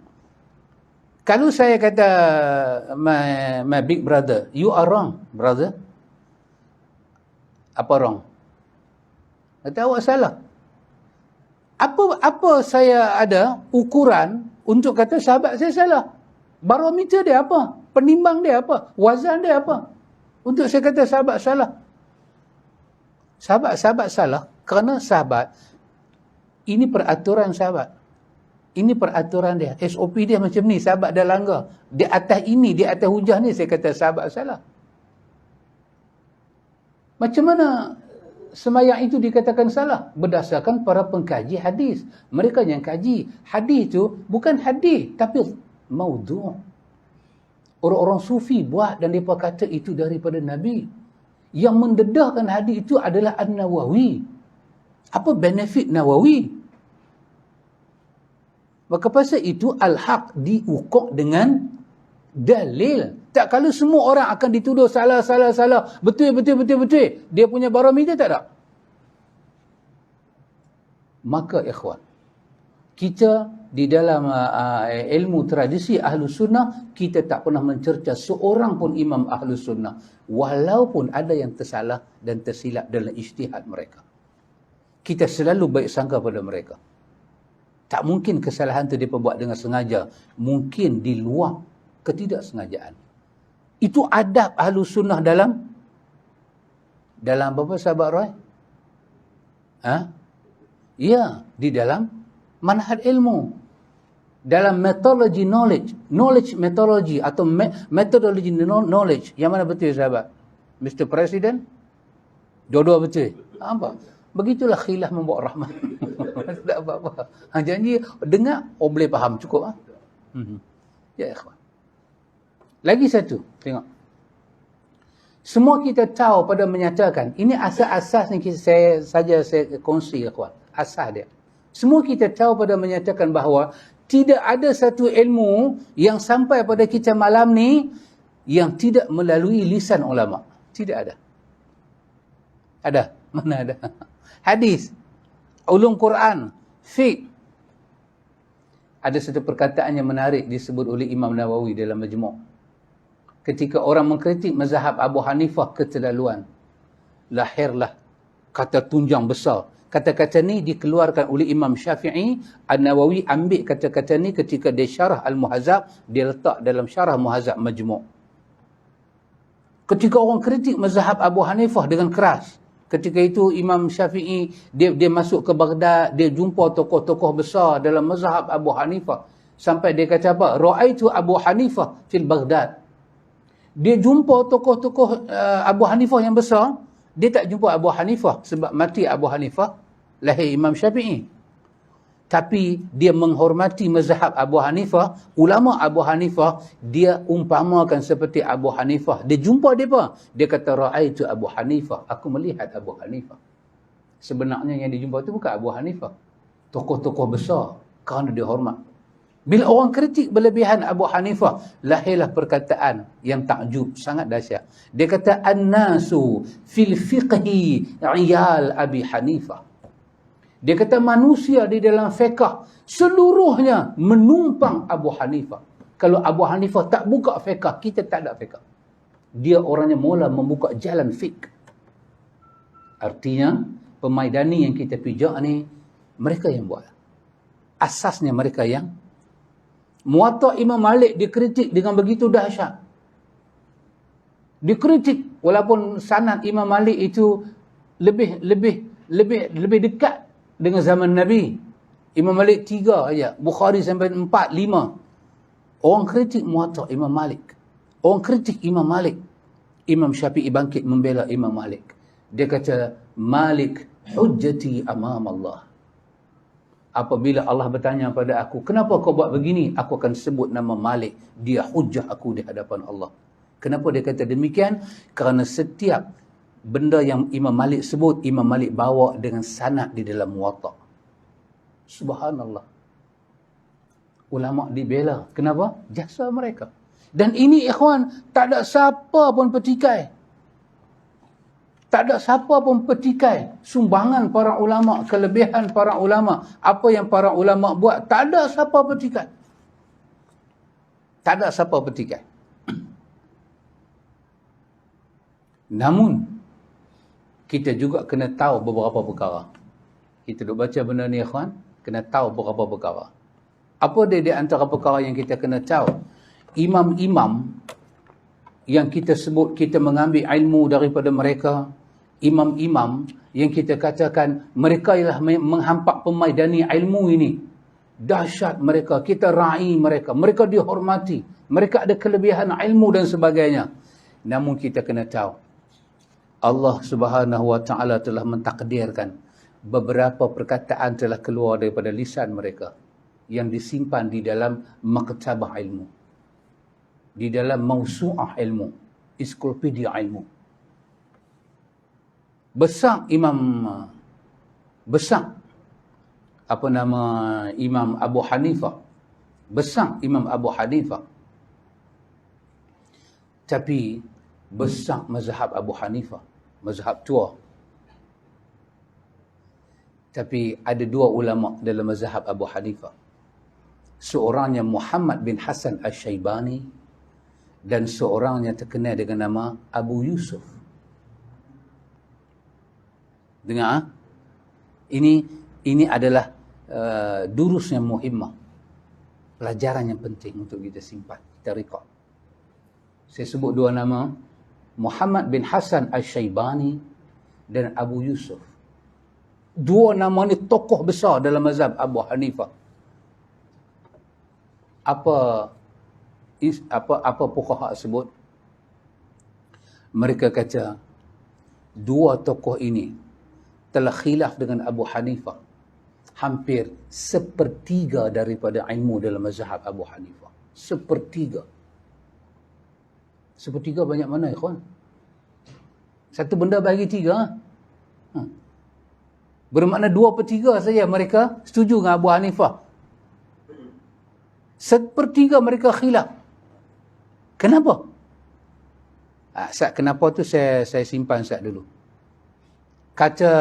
Kalau saya kata, my big brother, you are wrong, brother. Apa wrong? Kata awak salah. Apa saya ada ukuran untuk kata sahabat saya salah? Barometer dia apa? Penimbang dia apa? Wazan dia apa? Untuk saya kata sahabat salah. Sahabat salah kerana sahabat, ini peraturan sahabat. Ini peraturan dia. SOP dia macam ni. Sahabat dah langgar. Di atas ini, di atas hujah ni saya kata sahabat salah. Macam mana semayang itu dikatakan salah? Berdasarkan para pengkaji hadis. Mereka yang kaji. Hadis tu bukan hadis, tapi maudhu'. Orang-orang sufi buat dan mereka kata itu daripada Nabi. Yang mendedahkan hadis itu adalah An-Nawawi. Apa benefit Nawawi? Maka pasal itu al-haq diukur dengan dalil. Tak, kalau semua orang akan dituduh salah. Betul. Dia punya barometer tak ada. Maka ikhwan, kita di dalam ilmu tradisi Ahlus Sunnah, kita tak pernah mencerca seorang pun imam Ahlus Sunnah. Walaupun ada yang tersalah dan tersilap dalam ijtihad mereka. Kita selalu baik sangka pada mereka. Tak mungkin kesalahan itu diperbuat dengan sengaja. Mungkin di luar ketidaksengajaan. Itu adab Ahlus Sunnah dalam apa sahabat Roy? Ya, di dalam manhaj ilmu. Dalam metodologi knowledge methodology atau methodology knowledge. Yang mana betul sahabat? Mr. President? Dua-dua betul. Apa? Begitulah khilaf membawa rahmat. Tak apa-apa. Janji dengar, boleh faham, cukup. Ya ikhwan. Lagi satu, tengok. Semua kita tahu pada menyatakan, ini asas-asas yang saya kongsi ikhwan. Asas dia. Semua kita tahu pada menyatakan bahawa tidak ada satu ilmu yang sampai pada kita malam ni yang tidak melalui lisan ulama. Tidak ada. Ada? Mana ada? Hadis, ulum Quran, fiqh. Ada satu perkataan yang menarik disebut oleh Imam Nawawi dalam Majmu'. Ketika orang mengkritik mazhab Abu Hanifah keterlaluan, lahirlah kata tunjang besar. Kata-kata ni dikeluarkan oleh Imam Syafi'i. An-Nawawi ambil kata-kata ni ketika dia syarah Al-Muhazab, dia letak dalam syarah Muhazab Majmu'. Ketika orang kritik mazhab Abu Hanifah dengan keras, ketika itu Imam Syafi'i dia masuk ke Baghdad, dia jumpa tokoh-tokoh besar dalam mazhab Abu Hanifah. Sampai dia kata apa? Ra'aitu Abu Hanifah fil Baghdad. Dia jumpa tokoh-tokoh Abu Hanifah yang besar, dia tak jumpa Abu Hanifah sebab mati Abu Hanifah, lahir Imam Syafi'i. Tapi dia menghormati mazhab Abu Hanifah, ulama Abu Hanifah, dia umpamakan seperti Abu Hanifah. Dia jumpa dia apa? Dia kata ra'aitu Abu Hanifah, aku melihat Abu Hanifah. Sebenarnya yang dia jumpa itu bukan Abu Hanifah, tokoh-tokoh besar, kerana dia hormat. Bila orang kritik berlebihan Abu Hanifah, lahirlah perkataan yang takjub, sangat dahsyat. Dia kata an-nasu fil fiqhi iyal Abi Hanifah. Dia kata manusia di dalam fiqh seluruhnya menumpang Abu Hanifah. Kalau Abu Hanifah tak buka fiqh, kita tak ada fiqh. Dia orangnya mula membuka jalan fiqh. Artinya, pemaidani yang kita pijak ni, mereka yang buat. Asasnya mereka yang. Muwatta' Imam Malik dikritik dengan begitu dahsyat. Dikritik walaupun sanad Imam Malik itu lebih dekat dengan zaman Nabi. Imam Malik 3 aja, Bukhari sampai 4, 5. Orang kritik Muwatta' Imam Malik. Orang kritik Imam Malik. Imam Syafi'i bangkit membela Imam Malik. Dia kata, Malik hujjati amam Allah. Apabila Allah bertanya pada aku, kenapa kau buat begini? Aku akan sebut nama Malik. Dia hujjah aku di hadapan Allah. Kenapa dia kata demikian? Kerana setiap benda yang Imam Malik sebut, Imam Malik bawa dengan sanad di dalam Muwatta'. Subhanallah. Ulama' dibela. Kenapa? Jasa mereka. Dan ini ikhwan, tak ada siapa pun petikai. Tak ada siapa pun petikai sumbangan para ulama', kelebihan para ulama', apa yang para ulama' buat, tak ada siapa petikai. Tak ada siapa petikai. Namun, kita juga kena tahu beberapa perkara. Kita duk baca benda ni ikhwan, kena tahu beberapa perkara. Apa dia di antara perkara yang kita kena tahu? Imam-imam yang kita sebut kita mengambil ilmu daripada mereka, imam-imam yang kita katakan mereka ialah menghampak pemaidani ilmu ini. Dahsyat mereka, kita ra'i mereka, mereka dihormati, mereka ada kelebihan ilmu dan sebagainya. Namun kita kena tahu, Allah Subhanahu wa ta'ala telah mentakdirkan beberapa perkataan telah keluar daripada lisan mereka yang disimpan di dalam maktabah ilmu, di dalam mausu'ah ilmu, ensiklopedia ilmu. Besar Imam Abu Hanifah. Besar Imam Abu Hanifah. Tapi besar mazhab Abu Hanifah, mazhab tua. Tapi ada dua ulama dalam mazhab Abu Hanifah. Seorangnya Muhammad bin Hasan Al-Syaibani dan seorangnya terkenal dengan nama Abu Yusuf. Dengar? Ini adalah durus yang muhimmah. Pelajaran yang penting untuk kita simpan, kita rekod. Saya sebut dua nama, Muhammad bin Hasan Al-Syaibani dan Abu Yusuf. Dua nama ni tokoh besar dalam mazhab Abu Hanifah. Apa fuqaha sebut? Mereka kata dua tokoh ini telah khilaf dengan Abu Hanifah hampir sepertiga daripada ilmu dalam mazhab Abu Hanifah. Sepertiga banyak mana ikhwan? Satu benda bagi tiga. Bermakna 2/3 saja mereka setuju dengan Abu Hanifah. Sepertiga mereka khilaf. Kenapa? Kenapa tu saya simpan dulu. Kata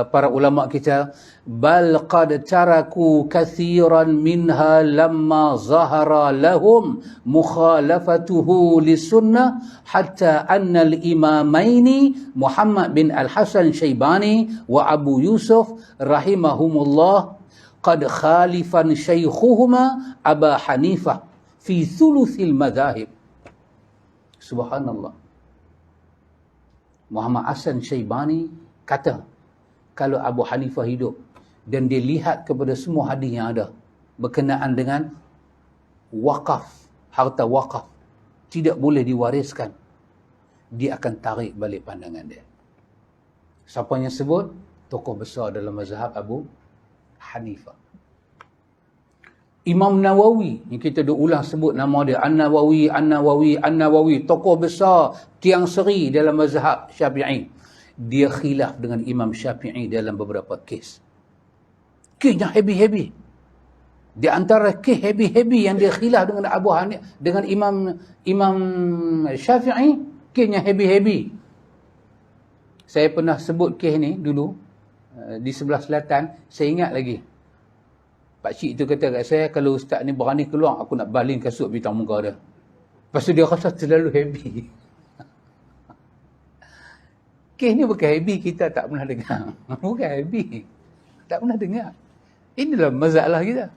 para ulama kita, bal qad taraku kathiran minha lamma zahara lahum mukhalafatuhu lisunnah hatta anna al-imamaini Muhammad bin Al-Hasan Syaibani wa Abu Yusuf rahimahumullah qad khalifan syaykhuhuma Aba Hanifah fi thuluthil madhahib. Subhanallah. Muhammad Hasan Syaibani kata, kalau Abu Hanifah hidup dan dia lihat kepada semua hadis yang ada berkenaan dengan wakaf, harta wakaf tidak boleh diwariskan, dia akan tarik balik pandangan dia. Siapa yang sebut? Tokoh besar dalam mazhab Abu Hanifah. Imam Nawawi, yang kita dah ulang sebut nama dia, An-Nawawi, tokoh besar, tiang seri dalam mazhab Syafi'i. Dia khilaf dengan Imam Syafi'i dalam beberapa kes. Kesnya heavy-heavy. Di antara kes heavy-heavy yang dia khilaf dengan Abu Hanifah, dengan Imam Syafi'i, kesnya heavy-heavy. Saya pernah sebut kes ni dulu di sebelah selatan, saya ingat lagi. Pakcik tu kata kat saya, kalau ustaz ni berani keluar, aku nak baling kasut bintang muka dia. Lepas tu dia rasa terlalu happy. Kes ni bukan happy, kita tak pernah dengar. Bukan happy. Tak pernah dengar. Inilah masalah kita.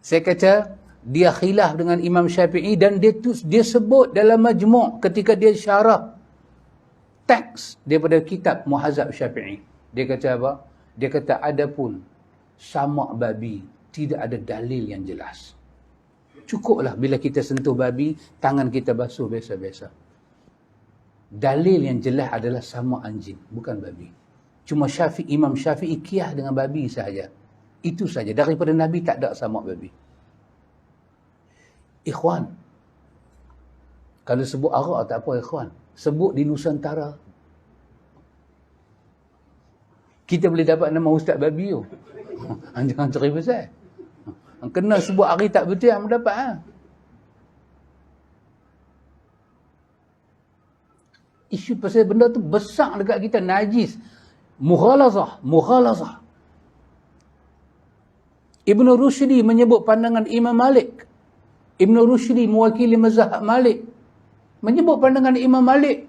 Saya kata, dia khilaf dengan Imam Syafi'i dan dia sebut dalam majmu' ketika dia syarah teks daripada kitab Muhazab Syafi'i. Dia kata apa? Dia kata, adapun samak babi, tidak ada dalil yang jelas. Cukuplah bila kita sentuh babi, tangan kita basuh biasa-biasa. Dalil yang jelas adalah samak anjing, bukan babi. Cuma Imam Syafi'i kiyah dengan babi sahaja. Itu saja. Daripada Nabi tak ada samak babi. Ikhwan, kalau sebut arak tak apa ikhwan. Sebut di Nusantara, kita boleh dapat nama Ustaz Babi tu. Jangan cari besar. Kena sebut hari tak betul yang dapat. Ha? Isu pasal benda tu besar dekat kita, najis. Mughalazah. Ibn Rushdi menyebut pandangan Imam Malik. Ibn Rushdi mewakili mazhab Malik. Menyebut pandangan Imam Malik.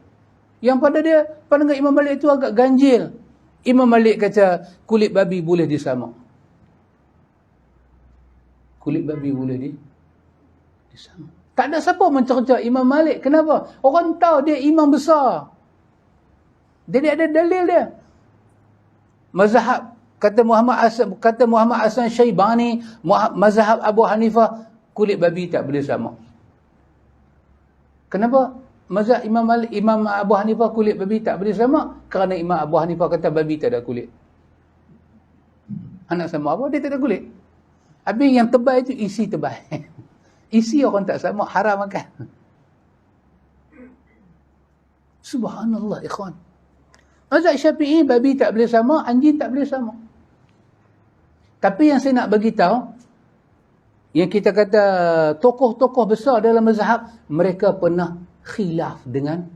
Yang pada dia, pandangan Imam Malik itu agak ganjil. Imam Malik kata, kulit babi boleh disamak. Kulit babi boleh disamak. Tak ada siapa mencerca Imam Malik. Kenapa? Orang tahu dia imam besar. Jadi ada dalil dia. Mazhab, kata Muhammad Hasan Syaibani, mazhab Abu Hanifah, kulit babi tak boleh sama. Kenapa? Mazhab Imam Abu Hanifah kulit babi tak boleh sama? Kerana Imam Abu Hanifah kata babi tak ada kulit. Anak sama apa? Dia tak ada kulit. Habis yang tebal itu isi tebal. Isi orang tak sama, haram makan. Subhanallah ikhwan. Mazhab Syafi'i, babi tak boleh sama, anjing tak boleh sama. Tapi yang saya nak bagi tahu, yang kita kata tokoh-tokoh besar dalam mazhab, mereka pernah khilaf dengan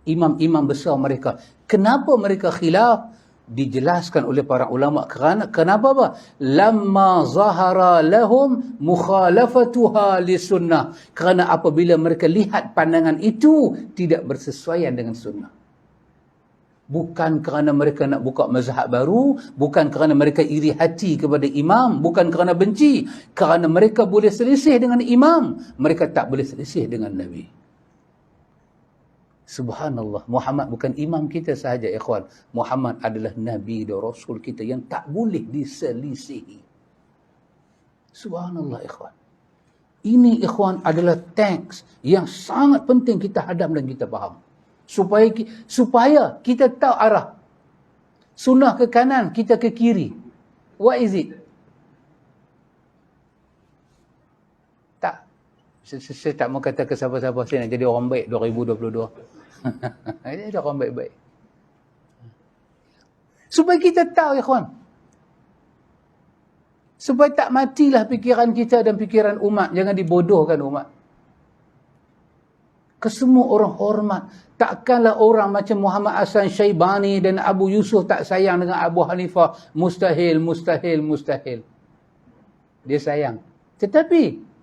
imam-imam besar mereka. Kenapa mereka khilaf? Dijelaskan oleh para ulama. Kenapa apa? Lamma zahara lahum mukhalafatuha li sunnah. Kerana apabila mereka lihat pandangan itu tidak bersesuaian dengan sunnah. Bukan kerana mereka nak buka mazhab baru, bukan kerana mereka iri hati kepada imam, bukan kerana benci, kerana mereka boleh selisih dengan imam, mereka tak boleh selisih dengan Nabi. Subhanallah, Muhammad bukan imam kita sahaja ikhwan. Muhammad adalah Nabi dan Rasul kita yang tak boleh diselisihi. Subhanallah ikhwan. Ini ikhwan adalah teks yang sangat penting kita hadam dan kita faham. Supaya kita tahu arah. Sunnah ke kanan, kita ke kiri. What is it? Tak. Saya tak mau kata ke siapa-siapa saya nak jadi orang baik 2022. Jadi orang baik-baik. Supaya kita tahu ikhwan. Supaya tak matilah fikiran kita dan fikiran umat. Jangan dibodohkan umat. Kesemua orang hormat. Takkanlah orang macam Muhammad Hasan Syaibani dan Abu Yusuf tak sayang dengan Abu Hanifah. Mustahil. Dia sayang. Tetapi,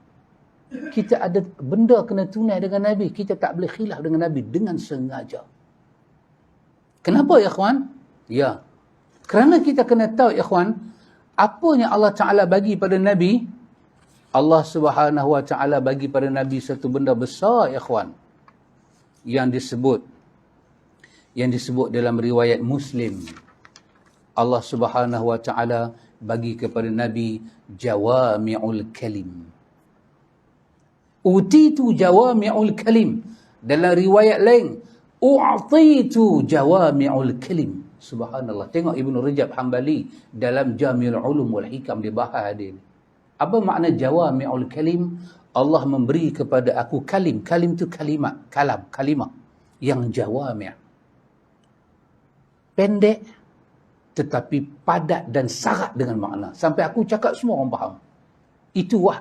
kita ada benda kena tunai dengan Nabi. Kita tak boleh khilaf dengan Nabi dengan sengaja. Kenapa ya ikhwan? Ya. Kerana kita kena tahu ikhwan, apa yang Allah Ta'ala bagi pada Nabi, Allah Subhanahu Wa Ta'ala bagi pada Nabi satu benda besar ikhwan. Yang disebut dalam riwayat Muslim. Allah Subhanahu Wa Ta'ala bagi kepada Nabi jawami'ul kalim. Utitu jawami'ul kalim. Dalam riwayat lain, u'atitu jawami'ul kalim. Subhanallah. Tengok Ibn Rajab Hanbali dalam Jami'ul Ulum wal Hikam dia bahas dia. Apa makna jawami'ul kalim? Allah memberi kepada aku kalim. Kalim tu kalimat. Kalimah. Yang jawami'. Pendek. Tetapi padat dan syarat dengan makna. Sampai aku cakap semua orang faham.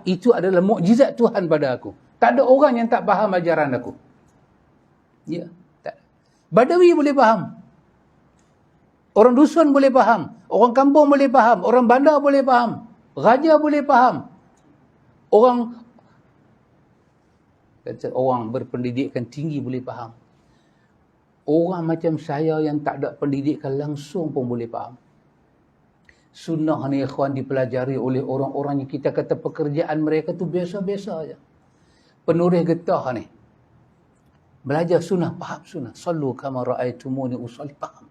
Itu adalah mukjizat Tuhan pada aku. Tak ada orang yang tak faham ajaran aku. Ya. Tak. Badawi boleh faham. Orang dusun boleh faham. Orang kampung boleh faham. Orang bandar boleh faham. Raja boleh faham. Orang berpendidikan tinggi boleh faham. Orang macam saya yang tak ada pendidikan langsung pun boleh faham. Sunnah ni ikhwan dipelajari oleh orang-orang yang kita kata pekerjaan mereka tu biasa-biasa aja. Penulis getah ni. Belajar sunnah, faham sunnah. Sallu kama ra'aitumuni usalli, faham.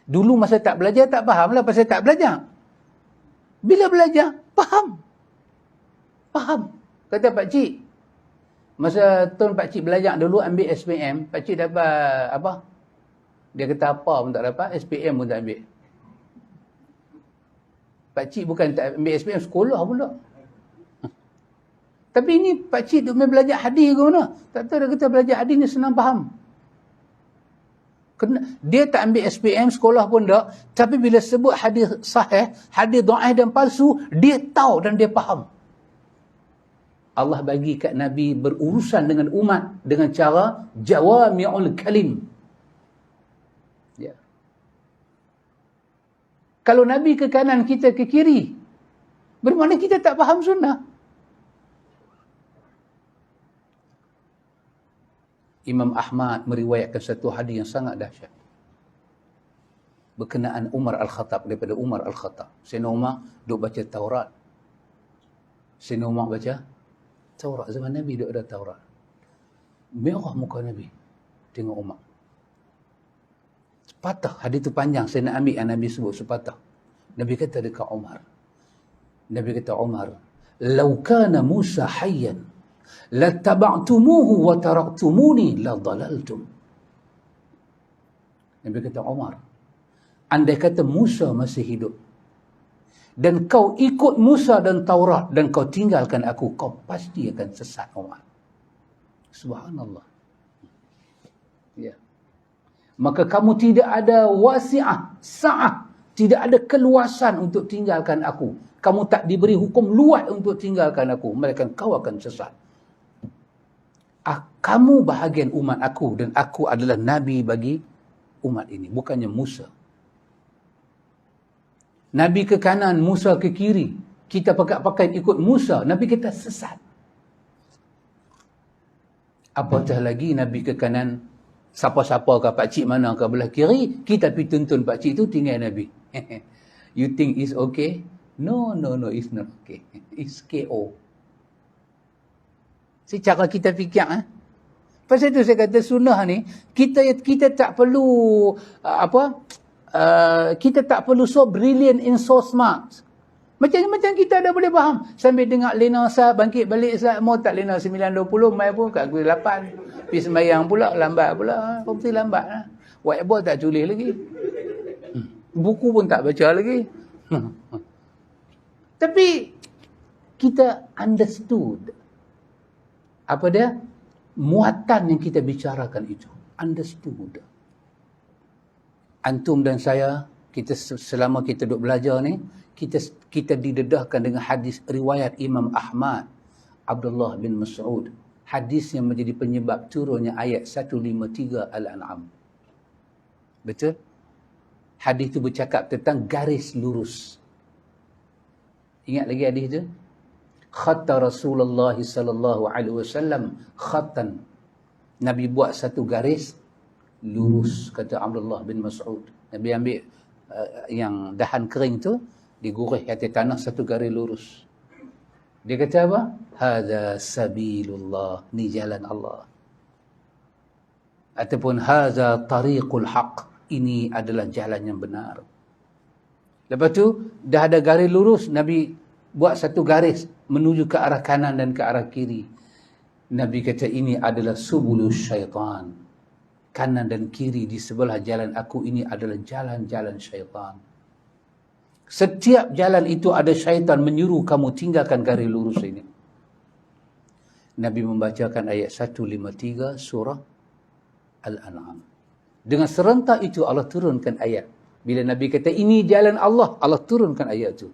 Dulu masa tak belajar, tak faham lah pasal tak belajar. Bila belajar, faham. Faham. Kata pakcik, masa tuan pakcik belajar dulu ambil SPM, pakcik dapat apa? Dia kata apa pun tak dapat, SPM pun tak ambil. Pakcik bukan tak ambil SPM, sekolah pula. Tapi ini pakcik duk main belajar hadis ke mana? Tak tahu dia kata belajar hadis ni senang faham. Dia tak ambil SPM, sekolah pun tak. Tapi bila sebut hadis sahih, hadis dhaif dan palsu, dia tahu dan dia faham. Allah bagi kat Nabi berurusan dengan umat dengan cara jawami'ul kalim. Ya. Kalau Nabi ke kanan, kita ke kiri, bermakna kita tak faham sunnah. Imam Ahmad meriwayatkan satu hadis yang sangat dahsyat. Berkenaan Umar Al-Khattab, daripada Umar Al-Khattab. Sayyidina Umar duk baca Taurat. Sayyidina Umar baca Taurat. Zaman Nabi duk ada Taurat. Merah muka Nabi. Tengok Umar. Sepatah. Hadis tu panjang. Saya nak ambil yang Nabi sebut sepatah. Nabi kata dekat Umar. Nabi kata Umar, "Lau kana Musa hayyan lattaba'tumuhu wa taraktumuni la dalaltum." Nabi kata Umar, andai kata Musa masih hidup dan kau ikut Musa dan Taurat dan kau tinggalkan aku, kau pasti akan sesat, Umar. Subhanallah. Ya. Maka kamu tidak ada wasi'ah, sa'ah, tidak ada keluasan untuk tinggalkan aku. Kamu tak diberi hukum luas untuk tinggalkan aku, melainkan kau akan sesat. Kamu bahagian umat aku dan aku adalah Nabi bagi umat ini, bukannya Musa. Nabi ke kanan, Musa ke kiri. Kita pakai ikut Musa, Nabi kita sesat. Apatah lagi Nabi ke kanan, siapa-siapa ke pakcik mana ke belah kiri, kita pergi tuntun pakcik tu tinggal Nabi. You think it's okay? No, it's not okay. It's KO. Secara kita fikir, pasal itu saya kata sunnah ni, kita tak perlu kita tak perlu so brilliant in so smart. Macam kita dah boleh faham. Sambil dengar lena sah, bangkit balik sah, mau tak lena 9.20, mai pun kat pukul 8. Pergi sembahyang pula, lambat pula. Pasti lambat lah. Whiteboard tak tulis lagi. Buku pun tak baca lagi. Tapi kita understood apa dia? Muatan yang kita bicarakan itu. Understood. Antum dan saya, kita selama kita duduk belajar ni, kita didedahkan dengan hadis riwayat Imam Ahmad, Abdullah bin Mas'ud. Hadis yang menjadi penyebab turunnya ayat 153 Al-An'am. Betul? Hadis itu bercakap tentang garis lurus. Ingat lagi hadis itu? Khatta Rasulullah sallallahu alaihi wasallam khatan. Nabi buat satu garis lurus, kata Abdullah bin Mas'ud. Nabi ambil yang dahan kering tu, digurih atas tanah satu garis lurus. Dia kata apa? Hadza sabilullah, ni jalan Allah. Ataupun hadza tariqul haq, ini adalah jalan yang benar. Lepas tu dah ada garis lurus, Nabi buat satu garis menuju ke arah kanan dan ke arah kiri. Nabi kata ini adalah subulus syaitan. Kanan dan kiri di sebelah jalan aku ini adalah jalan-jalan syaitan. Setiap jalan itu ada syaitan menyuruh kamu tinggalkan garis lurus ini. Nabi membacakan ayat 153 surah Al-An'am. Dengan serentak itu Allah turunkan ayat. Bila Nabi kata ini jalan Allah, Allah turunkan ayat itu.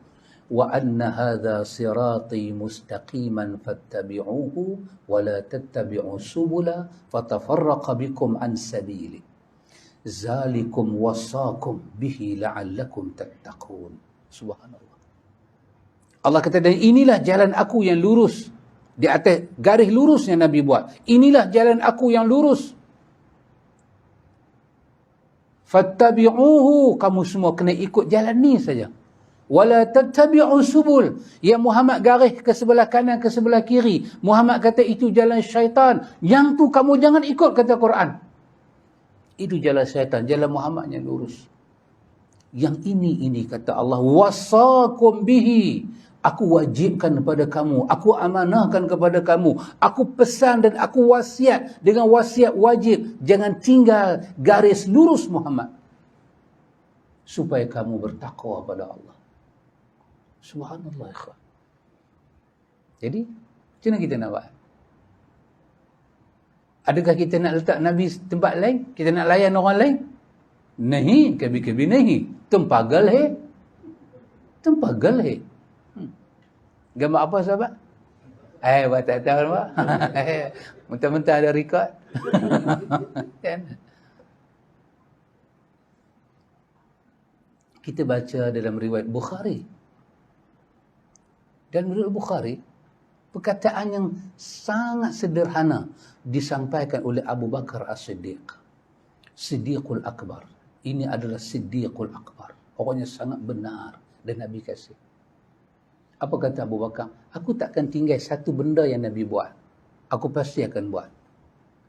Wa anna hadha sirati mustaqiman fattabi'uhu wa la tattabi'u subula fatafarraqa bikum an sabili. Zalikum wasakum bihi la'allakum tattaqun. Subhanallah. Allah kata, dan inilah jalan aku yang lurus. Di atas garis lurus yang Nabi buat. Inilah jalan aku yang lurus. Fattabi'uhu. Kamu semua kena ikut jalan ni saja. Wala tattabi'u subul. Ya Muhammad garis ke sebelah kanan, ke sebelah kiri. Muhammad kata itu jalan syaitan. Yang tu kamu jangan ikut, kata Quran. Itu jalan syaitan. Jalan Muhammad yang lurus. Yang ini kata Allah. Wasakum bihi. Aku wajibkan kepada kamu. Aku amanahkan kepada kamu. Aku pesan dan aku wasiat. Dengan wasiat wajib. Jangan tinggal garis lurus Muhammad. Supaya kamu bertakwa pada Allah. Subhanallah. Ikhwan. Jadi, macam mana kita nak buat? Adakah kita nak letak Nabi tempat lain? Kita nak layan orang lain? Nahi. Kabi-kabi nahi. Tempagal he. Tempagal he. Gambar apa sahabat? Buat tak tahu apa? Mentah-mentah ada record. Kan? Kita baca dalam riwayat Bukhari. Dan riwayat Bukhari, perkataan yang sangat sederhana disampaikan oleh Abu Bakar As-Siddiq. Siddiqul Akbar. Ini adalah Siddiqul Akbar. Orangnya sangat benar dan Nabi kasih. Apa kata Abu Bakar? Aku takkan tinggal satu benda yang Nabi buat. Aku pasti akan buat.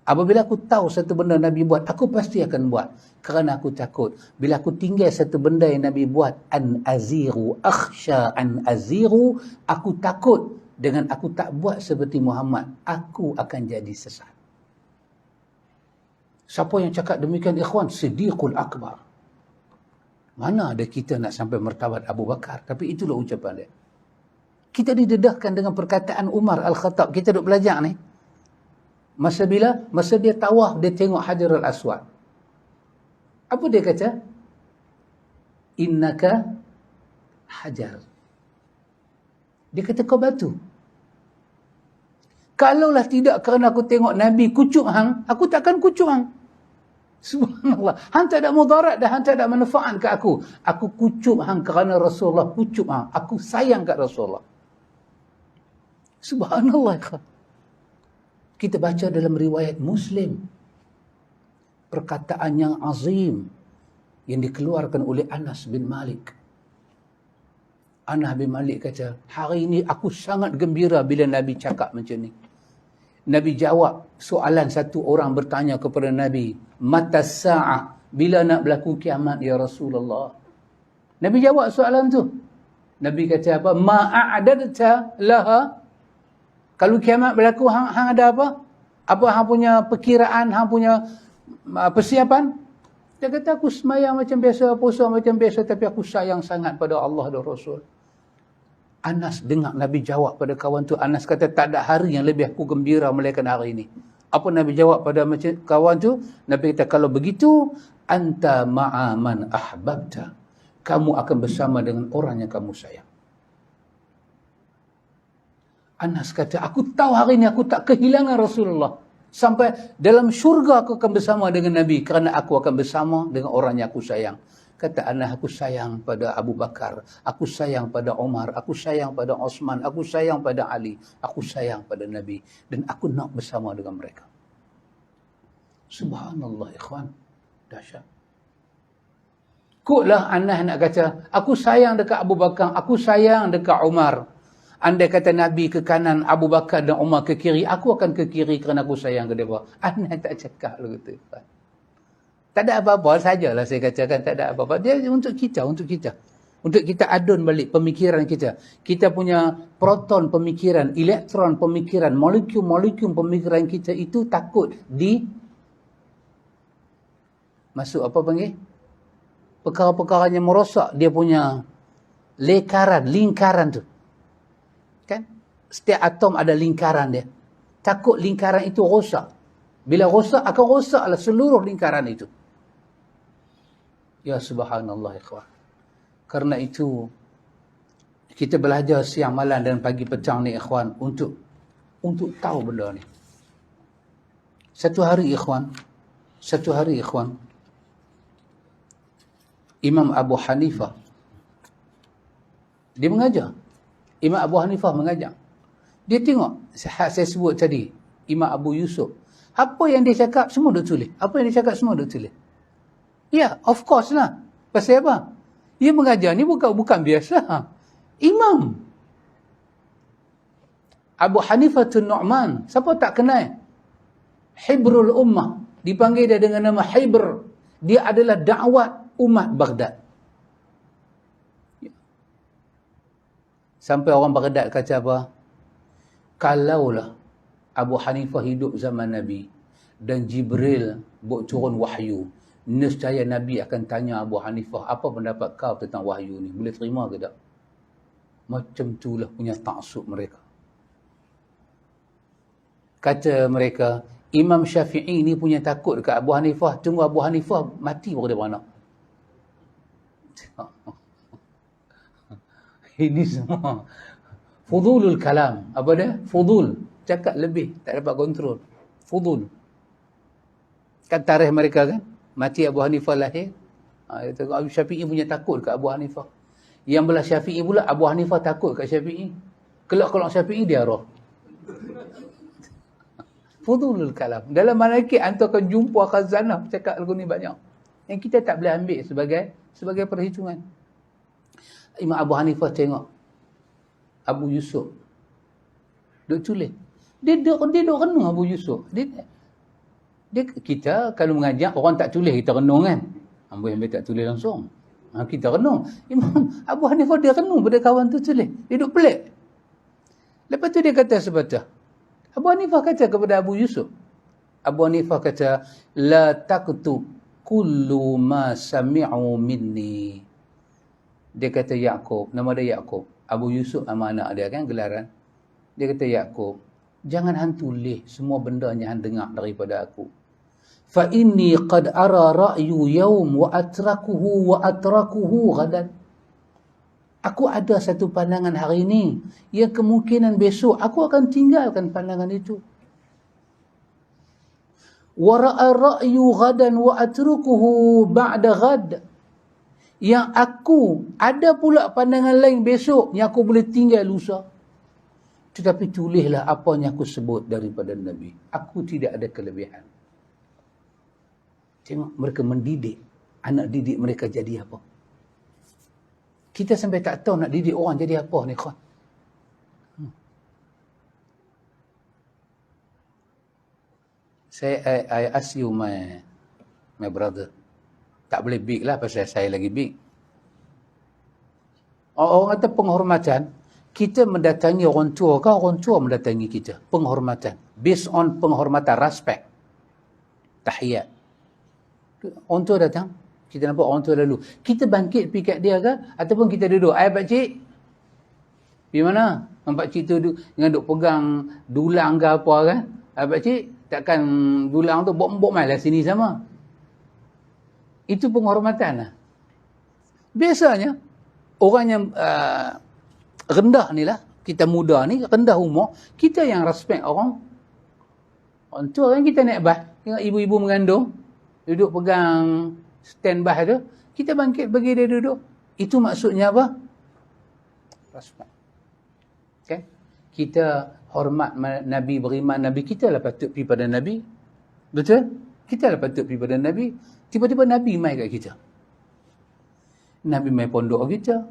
Apabila aku tahu satu benda Nabi buat, aku pasti akan buat. Kerana aku takut. Bila aku tinggal satu benda yang Nabi buat, an aziru, akhsha an aziru, aku takut dengan aku tak buat seperti Muhammad, aku akan jadi sesat. Siapa yang cakap demikian, ikhwan? Siddiqul Akbar. Mana ada kita nak sampai martabat Abu Bakar? Tapi itulah ucapan dia. Kita didedahkan dengan perkataan Umar Al-Khattab. Kita duk belajar ni. Masa bila? Masa dia tawaf, dia tengok Hajarul Aswad. Apa dia kata? Innaka hajar. Dia kata, kau batu. Kalaulah tidak kerana aku tengok Nabi kucuk hang, aku takkan kucuk hang. Subhanallah. Hang tak ada mudarat dan hang tak ada manfaat ke aku. Aku kucuk hang kerana Rasulullah kucuk hang. Aku sayang kat Rasulullah. Subhanallah. Kita baca dalam riwayat Muslim. Perkataan yang azim yang dikeluarkan oleh Anas bin Malik. Anas bin Malik kata, hari ini aku sangat gembira bila Nabi cakap macam ni. Nabi jawab soalan, satu orang bertanya kepada Nabi, mata sa'ah, bila nak berlaku kiamat ya Rasulullah? Nabi jawab soalan tu. Nabi kata apa? Ma'a'adadta laha. Kalau kiamat berlaku, hang ada apa? Apa hang punya perkiraan, hang punya persiapan? Dia kata, aku semayang macam biasa, puasa macam biasa, tapi aku sayang sangat pada Allah dan Rasul. Anas dengar Nabi jawab pada kawan tu. Anas kata, tak ada hari yang lebih aku gembira melainkan hari ini. Apa Nabi jawab pada kawan tu? Nabi kata, kalau begitu, anta ma'aman ahbabta. Kamu akan bersama dengan orang yang kamu sayang. Anas kata, aku tahu hari ini aku tak kehilangan Rasulullah. Sampai dalam syurga aku akan bersama dengan Nabi. Kerana aku akan bersama dengan orang yang aku sayang. Kata Anas, aku sayang pada Abu Bakar. Aku sayang pada Umar. Aku sayang pada Osman. Aku sayang pada Ali. Aku sayang pada Nabi. Dan aku nak bersama dengan mereka. Subhanallah, ikhwan. Dahsyat. Kuklah Anas nak kata, aku sayang dekat Abu Bakar. Aku sayang dekat Umar. Andai kata Nabi ke kanan, Abu Bakar dan Umar ke kiri, aku akan ke kiri kerana aku sayang ke mereka. Anas tak cakap lah kata. Tak ada apa-apa sajalah saya katakan, tak ada apa-apa. Dia untuk kita, untuk kita. Untuk kita adun balik pemikiran kita. Kita punya proton pemikiran, elektron pemikiran, molekul-molekul pemikiran kita itu takut masuk apa panggil? Perkara-perkara yang merosak dia punya lingkaran tu. Kan? Setiap atom ada lingkaran dia. Takut lingkaran itu rosak. Bila rosak, akan rosaklah seluruh lingkaran itu. Ya subhanallah ikhwan. Karena itu, kita belajar siang malam dan pagi petang ni ikhwan, untuk tahu benda ni. Satu hari ikhwan, Imam Abu Hanifah. Dia mengajar. Imam Abu Hanifah mengajar. Dia tengok, saya sebut tadi, Imam Abu Yusuf. Apa yang dia cakap, semua duk tulis. Apa yang dia cakap, semua duk tulis. Ya, of course lah. Pasal apa? Dia mengajar ni bukan biasa. Imam. Abu Hanifah Nu'man. Siapa tak kenal? Hibrul Ummah. Dipanggil dia dengan nama Hibr. Dia adalah dakwat umat Baghdad. Sampai orang Baghdad kata apa? Kalaulah Abu Hanifah hidup zaman Nabi dan Jibril buat turun wahyu, nescaya Nabi akan tanya Abu Hanifah, apa pendapat kau tentang wahyu ni? Boleh terima ke tak? Macam itulah punya taksub mereka. Kata mereka, Imam Syafi'i ni punya takut dekat Abu Hanifah. Tunggu Abu Hanifah mati baru dia beranak. Ini semua fudulul kalam. Apa dia? Fudul. Cakap lebih. Tak dapat kontrol. Fudul. Kan tarikh mereka kan? Mati Abu Hanifah lahir. Abu Syafi'i punya takut dekat Abu Hanifah. Yang belah Syafi'i pula, Abu Hanifah takut kat Syafi'i. Kelak-kelak Syafi'i dia roh. Fudulul kalam. Dalam manakib antum akan jumpa khazanah cakap lagu ni banyak. Yang kita tak boleh ambil sebagai perhitungan. Imam Abu Hanifah tengok Abu Yusuf duk tulis. Dia duk renung Abu Yusuf. Dia kita kalau mengajar orang tak tulis kita renung kan. Ambil tak tulis langsung. Kita renung. Imam Abu Hanifah dia renung pada kawan tu tulis. Dia duk pelik. Lepas tu dia kata sepatah. Abu Hanifah kata kepada Abu Yusuf. Abu Hanifah kata, la taqtu kullu ma sami'u minni. Dia kata Yaqub, nama dia Yaqub. Abu Yusuf nama anak dia kan gelaran. Dia kata Yaqub, jangan hang tulis semua benda yang hang dengar daripada aku. Fa inni qad ara ra'yu yawm wa atrakuhu ghadan. Aku ada satu pandangan hari ini yang kemungkinan besok aku akan tinggalkan pandangan itu. Wa ra'a ra'yu ghadan wa atrukuhu ba'da ghad. Yang aku ada pula pandangan lain besok yang aku boleh tinggal lusa. Tetapi tulislah apa yang aku sebut daripada Nabi. Aku tidak ada kelebihan. Tengok mereka mendidik anak didik mereka jadi apa. Kita sampai tak tahu nak didik orang jadi apa ni kawan. I ask you my brother. Tak boleh big lah pasal saya lagi big. Orang kata penghormatan, kita mendatangi orang tua ke orang tua mendatangi kita. Penghormatan. Based on penghormatan, respect. Tahiyat. Orang tua datang. Kita nampak orang tua lalu. Kita bangkit pergi kat dia ke? Ataupun kita duduk. Pakcik. Pergi mana? Pakcik tu dengan duk pegang dulang ke apa kan? Pakcik, takkan dulang tu bok-bok malah sini sama. Itu penghormatan lah. Biasanya, orang yang rendah ni lah, kita muda ni, rendah umur, kita yang respect orang. Orang tua kan kita naik bas. Tengok ibu-ibu mengandung, duduk pegang stand by tu, kita bangkit bagi dia duduk. Itu maksudnya apa? Respect. Okay? Kita hormat Nabi, beriman Nabi, kita lah patut pergi pada Nabi. Betul? Kita lah patut pergi pada Nabi. Tiba-tiba Nabi mai kat kita. Nabi mai pondok kita.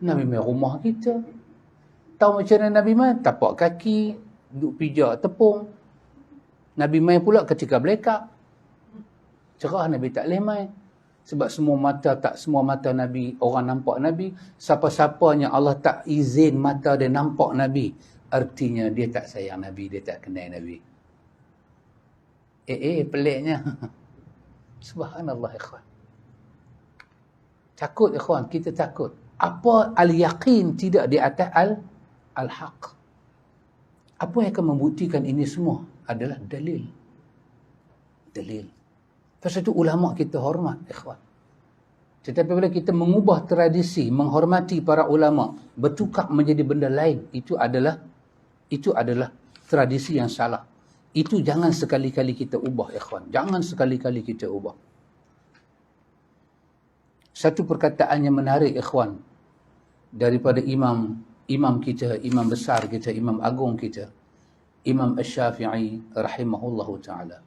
Nabi mai rumah kita. Tahu macam mana Nabi mai? Tapak kaki, duduk pijak tepung. Nabi mai pula ketika blackout. Cerah Nabi tak boleh mai. Sebab semua mata Nabi, orang nampak Nabi. Siapa-siapa yang Allah tak izin mata dia nampak Nabi, artinya dia tak sayang Nabi, dia tak kenal Nabi. Peliknya. Subhanallah ikhwan. Takut ikhwan, kita takut. Apa al-yaqin tidak di atas al-haq. Apa yang akan membuktikan ini semua adalah dalil. Dalil. Pasal itu ulama kita hormat, ikhwan. Tetapi bila kita mengubah tradisi, menghormati para ulama, bertukar menjadi benda lain, itu adalah tradisi yang salah. Itu jangan sekali-kali kita ubah, ikhwan. Jangan sekali-kali kita ubah. Satu perkataan yang menarik ikhwan daripada imam kita, imam besar kita, imam agung kita, Imam Asy-Syafi'i rahimahullahu ta'ala.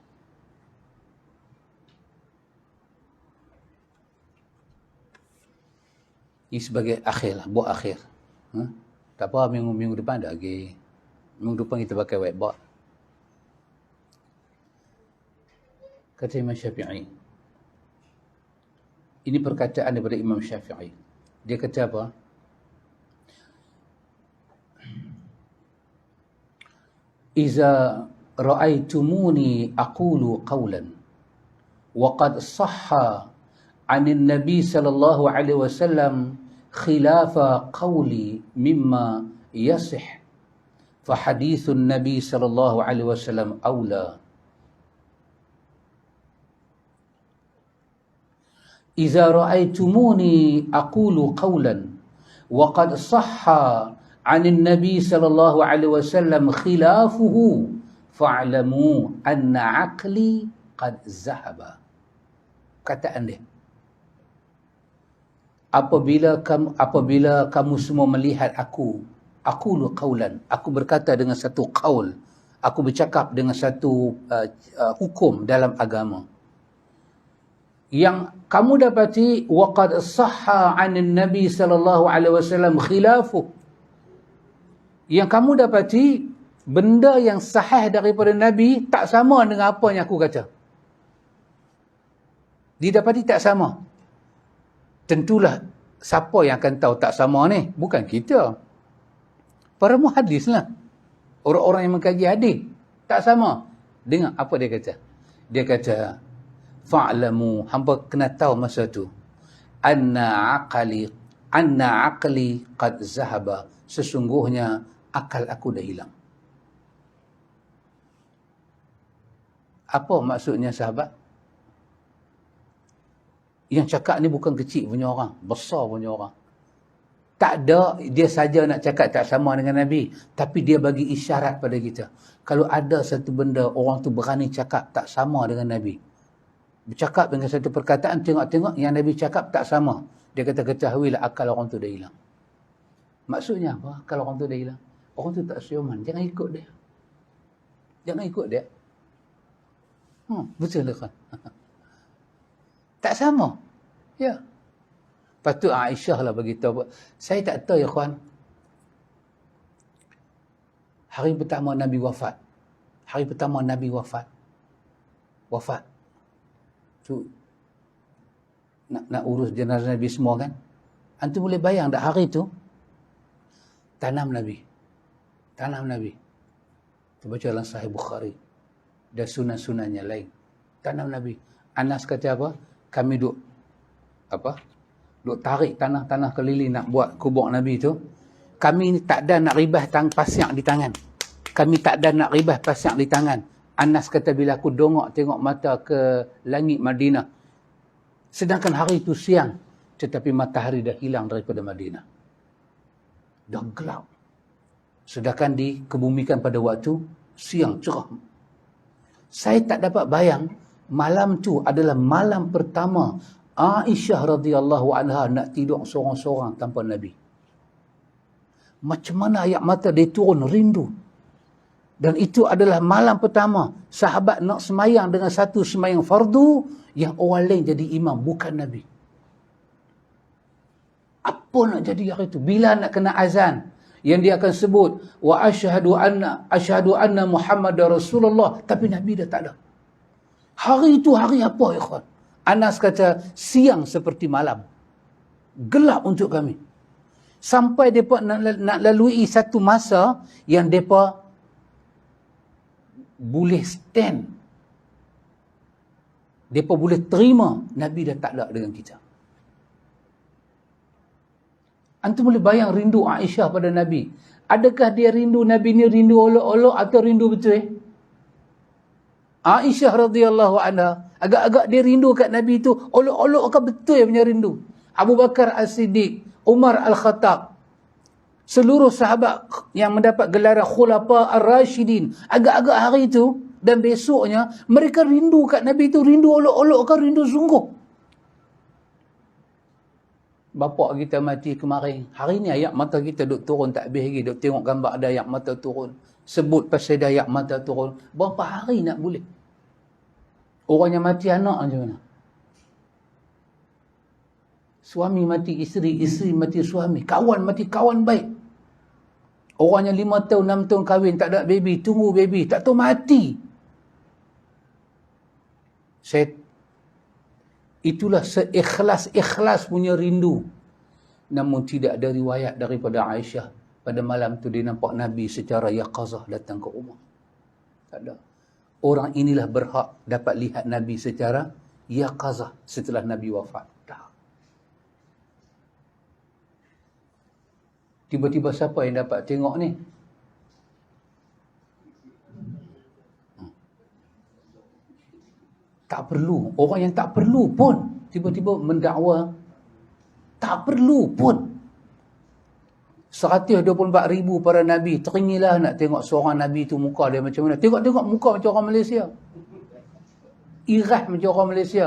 Ini sebagai akhir lah, buat akhir. Tak apa, minggu depan dah lagi. Minggu depan kita pakai whiteboard. Kata Imam Syafi'i. Ini perkataan daripada Imam Syafi'i. Dia kata apa? Iza ra'aitumuni aqulu qawlan wa qad sahha 'anil nabi sallallahu alaihi wasallam khilafa qawli mimma yasih fa hadithun nabi sallallahu alaihi wasallam aula. Iza ra'aitumuni aqulu qawlan wa qad sahha 'anil nabi sallallahu alaihi wasallam khilafuhu fa'lamu anna 'aqli qad zahaba. Kataan dia, apabila kamu semua melihat aku lu qawlan, aku berkata dengan satu qaul, aku bercakap dengan satu hukum dalam agama, yang kamu dapati waqad sahha 'anil nabi sallallahu alaihi wasallam khilafu, yang kamu dapati benda yang sahih daripada nabi tak sama dengan apa yang aku kata. Didapati tak sama. Tentulah siapa yang akan tahu tak sama ni? Bukan kita, para muhadis lah, orang-orang yang mengkaji hadis. Tak sama. Dengar apa dia kata. Dia kata, fa'lamu, hamba kena tahu masa tu, anna aqli qad zahaba, sesungguhnya akal aku dah hilang. Apa maksudnya sahabat? Yang cakap ni bukan kecil punya orang, besar punya orang. Tak ada, dia saja nak cakap tak sama dengan Nabi, tapi dia bagi isyarat pada kita. Kalau ada satu benda orang tu berani cakap tak sama dengan Nabi, bercakap dengan satu perkataan, tengok-tengok yang Nabi cakap tak sama, dia kata ketahuilah akal orang tu dah hilang. Maksudnya apa? Kalau orang tu dah hilang, orang tu tak siuman, jangan ikut dia. Jangan ikut dia. Betul kan? Tak sama. Ya. Lepas tu Aisyah lah beritahu. Saya tak tahu ya kawan. Hari pertama Nabi wafat. Wafat. Tu nak urus jenazah Nabi semua kan. Antum boleh bayang tak hari tu tanam Nabi. Tu baca dalam Sahih Bukhari dan sunan-sunannya lain. Tanam Nabi. Anas kata apa? Kami duk tarik tanah-tanah keliling nak buat kubur Nabi tu. Kami ni tak ada nak ribah pasyak di tangan. Anas kata bila aku tengok mata ke langit Madinah, sedangkan hari itu siang, tetapi matahari dah hilang daripada Madinah. Dah gelap. Sedangkan dikebumikan pada waktu siang cerah. Saya tak dapat bayang, malam tu adalah malam pertama Aisyah radhiyallahu anha nak tidur seorang-seorang tanpa Nabi. Macam mana ayat mata dia turun rindu. Dan itu adalah malam pertama sahabat nak semayang dengan satu semayang fardu yang orang lain jadi imam, bukan Nabi. Apa nak jadi hari itu? Bila nak kena azan, yang dia akan sebut wa asyhadu anna Muhammadar Rasulullah, tapi Nabi dah tak ada. Hari itu hari apa ikhwan? Anas kata siang seperti malam. Gelap untuk kami. Sampai depa nak lalui satu masa yang depa boleh stand. Depa boleh terima Nabi dah tak ada dengan kita. Antum boleh bayang rindu Aisyah pada Nabi. Adakah dia rindu Nabi ni rindu olok-olok atau rindu betul? Aisyah radhiyallahu anha agak-agak dia rindu kat Nabi tu olok-olok ke betul punya rindu. Abu Bakar As-Siddiq, Umar Al-Khattab, seluruh sahabat yang mendapat gelaran Khulafa Ar-Rashidin, agak-agak hari tu dan besoknya mereka rindu kat Nabi tu, rindu olok-olok ke rindu sungguh? Bapak kita mati kemarin. Hari ni ayak mata kita duk turun tak habis lagi. Duk tengok gambar ada ayak mata turun. Sebut pasal ada ayak mata turun. Berapa hari nak boleh? Orang yang mati anak macam mana? Suami mati isteri, isteri mati suami. Kawan mati kawan baik. Orang yang 5 tahun, 6 tahun kahwin, tak ada baby, tunggu baby, tak tahu mati. Itulah seikhlas-ikhlas punya rindu. Namun tidak ada riwayat daripada Aisyah. Pada malam tu dia nampak Nabi secara yaqazah datang ke rumah. Tak ada. Orang inilah berhak dapat lihat Nabi secara yaqazah setelah Nabi wafat. Tak. Tiba-tiba siapa yang dapat tengok ni? Tak perlu. Orang yang tak perlu pun tiba-tiba mendakwa. Tak perlu pun. 124,000 para Nabi. Teringilah nak tengok seorang Nabi tu muka dia macam mana. Tengok muka macam orang Malaysia. Irah macam orang Malaysia.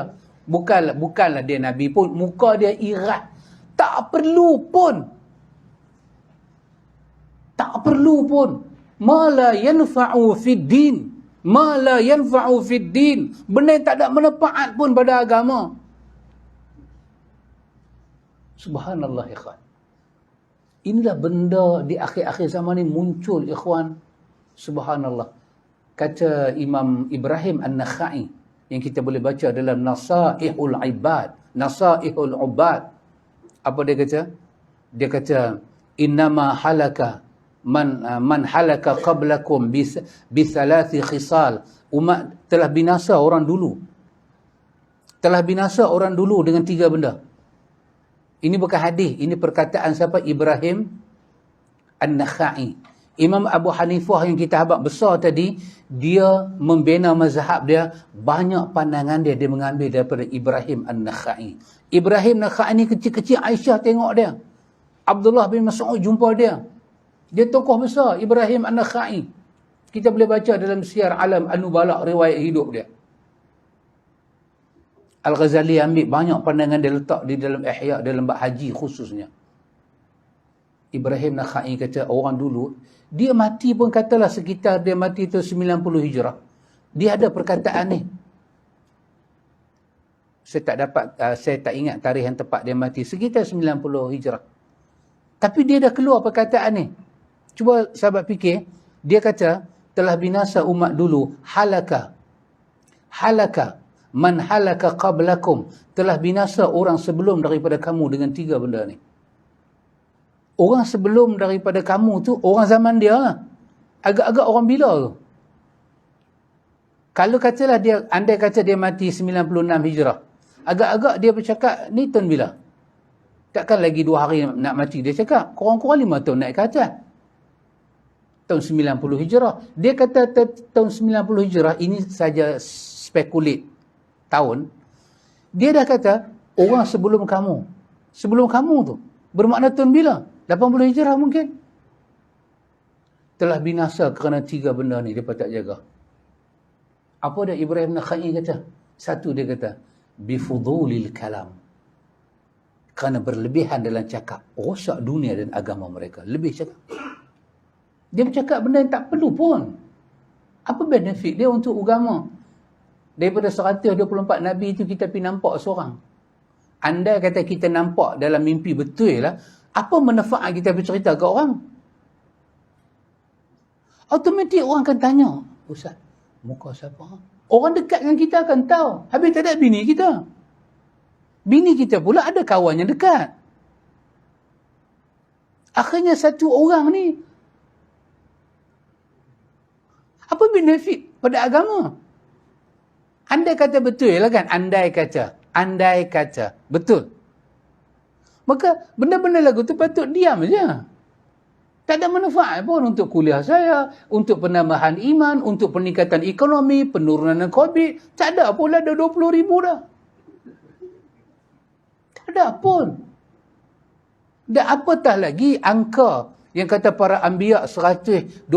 Bukanlah dia Nabi pun. Muka dia irah. Tak perlu pun. Tak perlu pun. Ma la yanfa'u fid din. Ma la yanfa'u fid din. Benda yang tak ada manfaat pun pada agama. Subhanallah ikhwan. Inilah benda di akhir-akhir zaman ni muncul ikhwan. Subhanallah. Kata Imam Ibrahim An-Nakhai yang kita boleh baca dalam Nasaihul Ibad. Nasaihul Ubad. Apa dia kata? Dia kata innama halaka man halaka qablakum bi thalathi khisal. Umat telah binasa orang dulu. Telah binasa orang dulu dengan 3 benda. Ini bukan hadis, ini perkataan siapa? Ibrahim An-Nakhai. Imam Abu Hanifah yang kita habaq besar tadi, dia membina mazhab dia, banyak pandangan dia mengambil daripada Ibrahim An-Nakhai. Ibrahim An-Nakhai ni kecil-kecil Aisyah tengok dia. Abdullah bin Mas'ud jumpa dia. Dia tokoh besar, Ibrahim An-Nakhai. Kita boleh baca dalam Siyar Alam An-Nubala riwayat hidup dia. Al-Ghazali ambil banyak pandangan dia letak di dalam Ihya, dalam bab haji khususnya. Ibrahim Nakhai kata orang dulu, dia mati pun katalah sekitar dia mati tu 90 Hijrah. Dia ada perkataan ni. Saya tak ingat tarikh yang tepat dia mati. Sekitar 90 Hijrah. Tapi dia dah keluar perkataan ni. Cuba sahabat fikir, dia kata, telah binasa umat dulu, halaka man halaka qablakum, telah binasa orang sebelum daripada kamu dengan 3 benda ni. Orang sebelum daripada kamu tu, orang zaman dia lah. Agak-agak orang bila tu? Kalau katalah dia, andai kata dia mati 96 Hijrah, agak-agak dia bercakap, ni tahun bila? Takkan lagi 2 hari nak mati. Dia cakap, kurang-kurang 5 tahun naik ke atas. Tahun 90 Hijrah. Dia kata tahun 90 Hijrah, ini saja spekulit tahun, dia dah kata orang sebelum kamu. Sebelum kamu tu bermakna tahun bila? 80 Hijrah mungkin. Telah binasa kerana 3 benda ni, dia tak jaga. Apa dia Ibrahim Nakhai kata? Satu dia kata, bifudulil kalam. Kerana berlebihan dalam cakap, rosak dunia dan agama mereka. Lebih cakap. Dia bercakap benda yang tak perlu pun. Apa benefit dia untuk agama? Daripada 124 Nabi itu kita pergi nampak seorang. Andai kata kita nampak dalam mimpi betul lah, apa manfaat kita bercerita ke orang? Automatik orang akan tanya, Ustaz, muka siapa? Orang dekat dengan kita akan tahu. Habis tak ada bini kita. Bini kita pula ada kawan yang dekat. Akhirnya satu orang ni, apa benefit pada agama? Andai kata betul lah kan? Andai kata betul. Maka benda-benda lagu tu patut diam je. Tak ada manfaat pun untuk kuliah saya, untuk penambahan iman, untuk peningkatan ekonomi, penurunan COVID. Tak ada pula, dah 20,000 dah. Tak ada pun. Dan apatah lagi angka yang kata para anbiya 124,000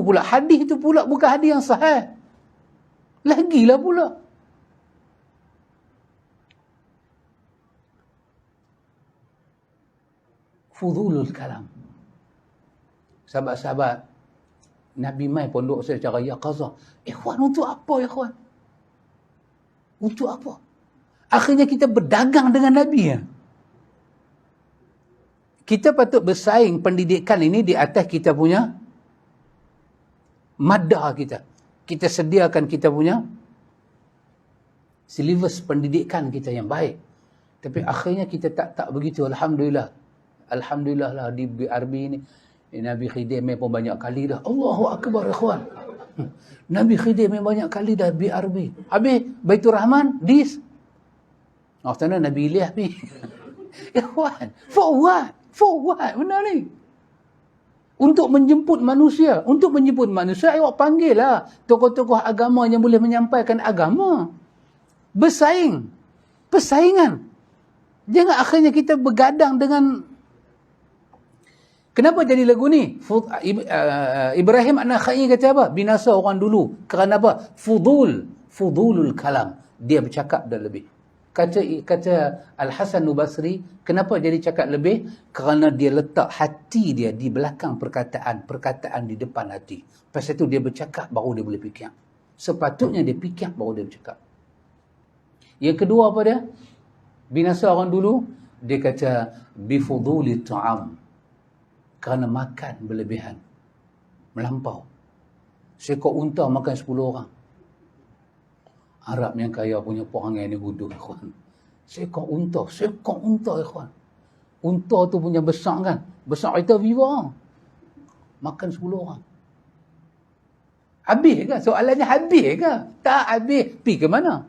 pula. Hadis tu pula bukan hadis yang sahih. Lagilah pula. Fudulul kalam. Sahabat-sahabat, Nabi mai pondok saya secara yaqazah. Ikhwan, untuk apa ikhwan? Untuk apa? Akhirnya kita berdagang dengan Nabi ya. Kita patut bersaing pendidikan ini di atas kita punya madah kita. Kita sediakan kita punya silibus pendidikan kita yang baik. Tapi akhirnya kita tak begitu. Alhamdulillah. Alhamdulillah lah di BRB ini. Nabi Khidir pun banyak kali dah. Allahu Akbar ikhwan. Nabi Khidir banyak kali dah BRB. Habis Baitur Rahman, dis. Maksudnya Nabi Ilyas ni. Ikhwan, for what? For what? Benar ni. Untuk menjemput manusia. Untuk menjemput manusia, awak panggil lah tokoh-tokoh agama yang boleh menyampaikan agama. Bersaing. Persaingan. Jangan akhirnya kita bergadang dengan... Kenapa jadi lagu ni? Ibrahim An-Nakhai kata apa? Binasa orang dulu. Kerana apa? Fudulul kalam. Dia bercakap dah lebih. Kata Al-Hasan Al-Basri, kenapa jadi cakap lebih? Kerana dia letak hati dia di belakang perkataan di depan hati. Lepas itu dia bercakap, baru dia boleh fikir. Sepatutnya dia fikir, baru dia bercakap. Yang kedua apa dia? Binasa orang dulu, dia kata, bifuduli ta'am. Kerana makan berlebihan. Melampau. Seekor unta makan 10 orang. Arab yang kaya punya perangai ni bodoh, ikhwan. Seekor unta, ikhwan. Unta tu punya besar kan? Besar kita viva. Makan 10 orang. Habis ke? Soalannya habis ke? Tak habis. Pergi ke mana?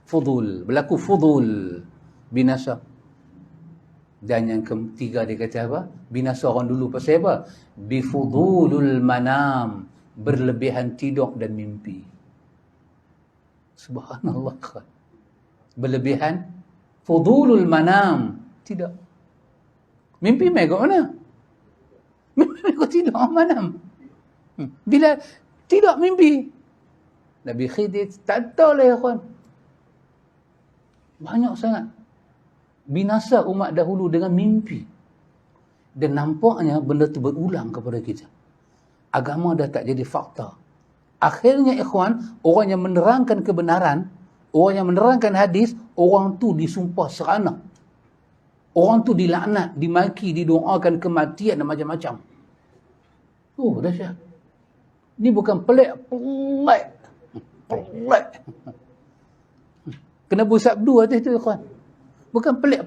Fudul. Berlaku fudul. Binasa. Dan yang ketiga dia kata apa? Binasa orang dulu pasal apa? Bifudulul manam. Berlebihan tidur dan mimpi. Subhanallah. Berlebihan fudulul manam. Tidak. Mimpi mai kat mana? Mimpi mai kat tidur manam. Bila tidak mimpi. Nabi Khidir tak tahu lah ya kawan. Banyak sangat. Binasa umat dahulu dengan mimpi. Dan nampaknya benda tu berulang kepada kita. Agama dah tak jadi fakta. Akhirnya ikhwan, orang yang menerangkan kebenaran, orang yang menerangkan hadis, orang tu disumpah serana. Orang tu dilaknat, dimaki, didoakan kematian dan macam-macam. Oh, dahsyat. Ni bukan pelik. Kena bersabdu atas tu ikhwan. Bukan pelik.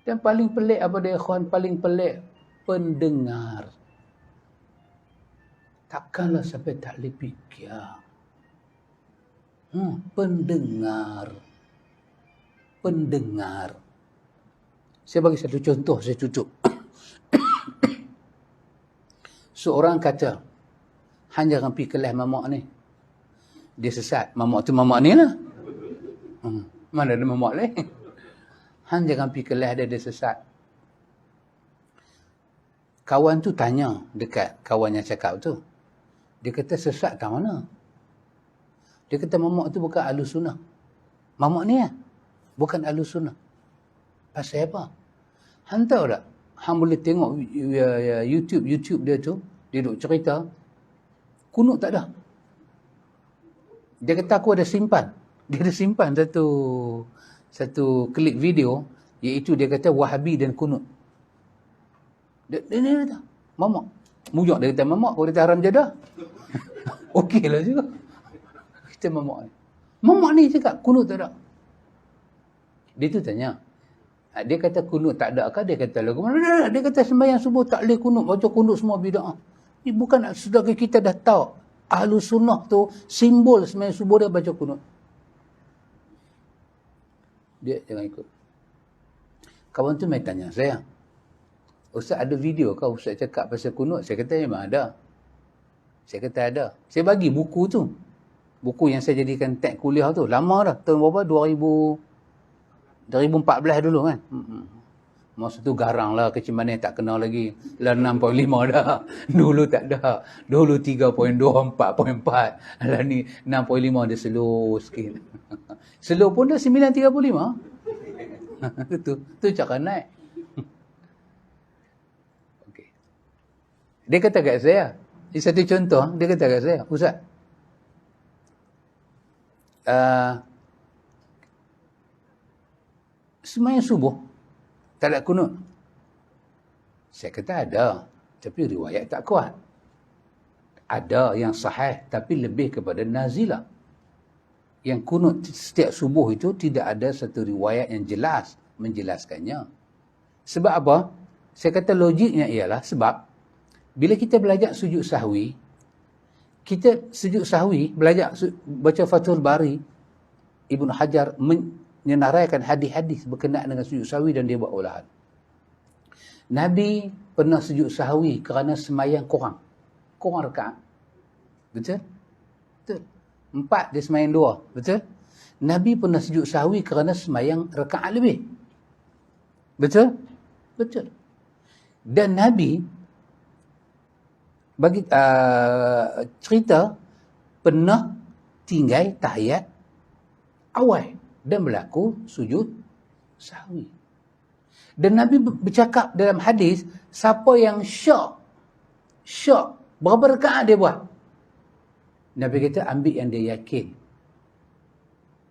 Dan paling pelik apa dia ikhwan? Paling pelik pendengar. Takkanlah sampai tak boleh fikir. Pendengar. Saya bagi satu contoh, saya tutup. Seorang kata, hanya jangan pergi kelas mamak ni. Dia sesat. Mamak tu mamak ni lah. Mana ada mamak lain? Han jangan pergi kelas dia sesat. Kawan tu tanya dekat kawan yang cakap tu. Dia kata sesat tak mana? Dia kata mamak tu bukan Ahlus Sunnah. Mamak ni lah. Bukan Ahlus Sunnah. Pasal apa? Han tahu tak? Han boleh tengok YouTube dia tu. Dia duk cerita. Kunut tak ada. Dia kata aku ada simpan. Dia ada simpan satu klip video, iaitu dia kata Wahabi dan kunut. Dia kata, mamak. Mujak dia kata mamak, kalau dia haram jadah. Okey lah juga. Kita mamak ni. Mamak ni cakap kunut tak ada. Dia tu tanya. Dia kata kunut tak ada ke? Dia kata lagu mana? Dia kata sembahyang subuh tak boleh kunut. Baca kunut semua bid'ah. Ini bukan sedangkan kita dah tahu. Ahlus Sunnah tu simbol sembahyang subuh dia baca kunut. Dia jangan ikut. Kawan tu mai tanya saya, Ustaz ada video kau Ustaz cakap pasal kunut? Saya kata memang ada. Saya kata ada. Saya bagi buku tu. Buku yang saya jadikan tag kuliah tu. Lama dah. Tahun berapa? 2014 dulu kan. Masa tu garang lah. Kecil mana tak kenal lagi. Lah 6.5 dah. Dulu tak ada. Dulu 3.2, 4.4. Lah ni 6.5 dia slow sikit. Slow pun dah 9.35. tu cara naik. Okay. Dia kata kat saya, ini satu contoh, dia kata kat saya, Ustaz, sembahyang subuh tak ada kunut. Saya kata ada, tapi riwayat tak kuat. Ada yang sahih, tapi lebih kepada nazilah. Yang kunut setiap subuh itu tidak ada satu riwayat yang jelas menjelaskannya. Sebab apa? Saya kata logiknya ialah sebab bila kita belajar sujud sahwi, kita sujud sahwi, belajar baca Fathul Bari, Ibnu Hajar menyenaraikan hadis-hadis berkenaan dengan sujud sahwi dan dia buat olahan. Nabi pernah sujud sahwi kerana semayang kurang rakaat. Betul? Betul. 4 dia semayang 2. Betul? Nabi pernah sujud sahwi kerana semayang rakaat lebih. Betul? Betul. Dan Nabi bagi cerita pernah tinggal tahiyat awal dan berlaku sujud sahwi. Dan Nabi bercakap dalam hadis, siapa yang syok, berapa rakaat dia buat? Nabi kata, ambil yang dia yakin.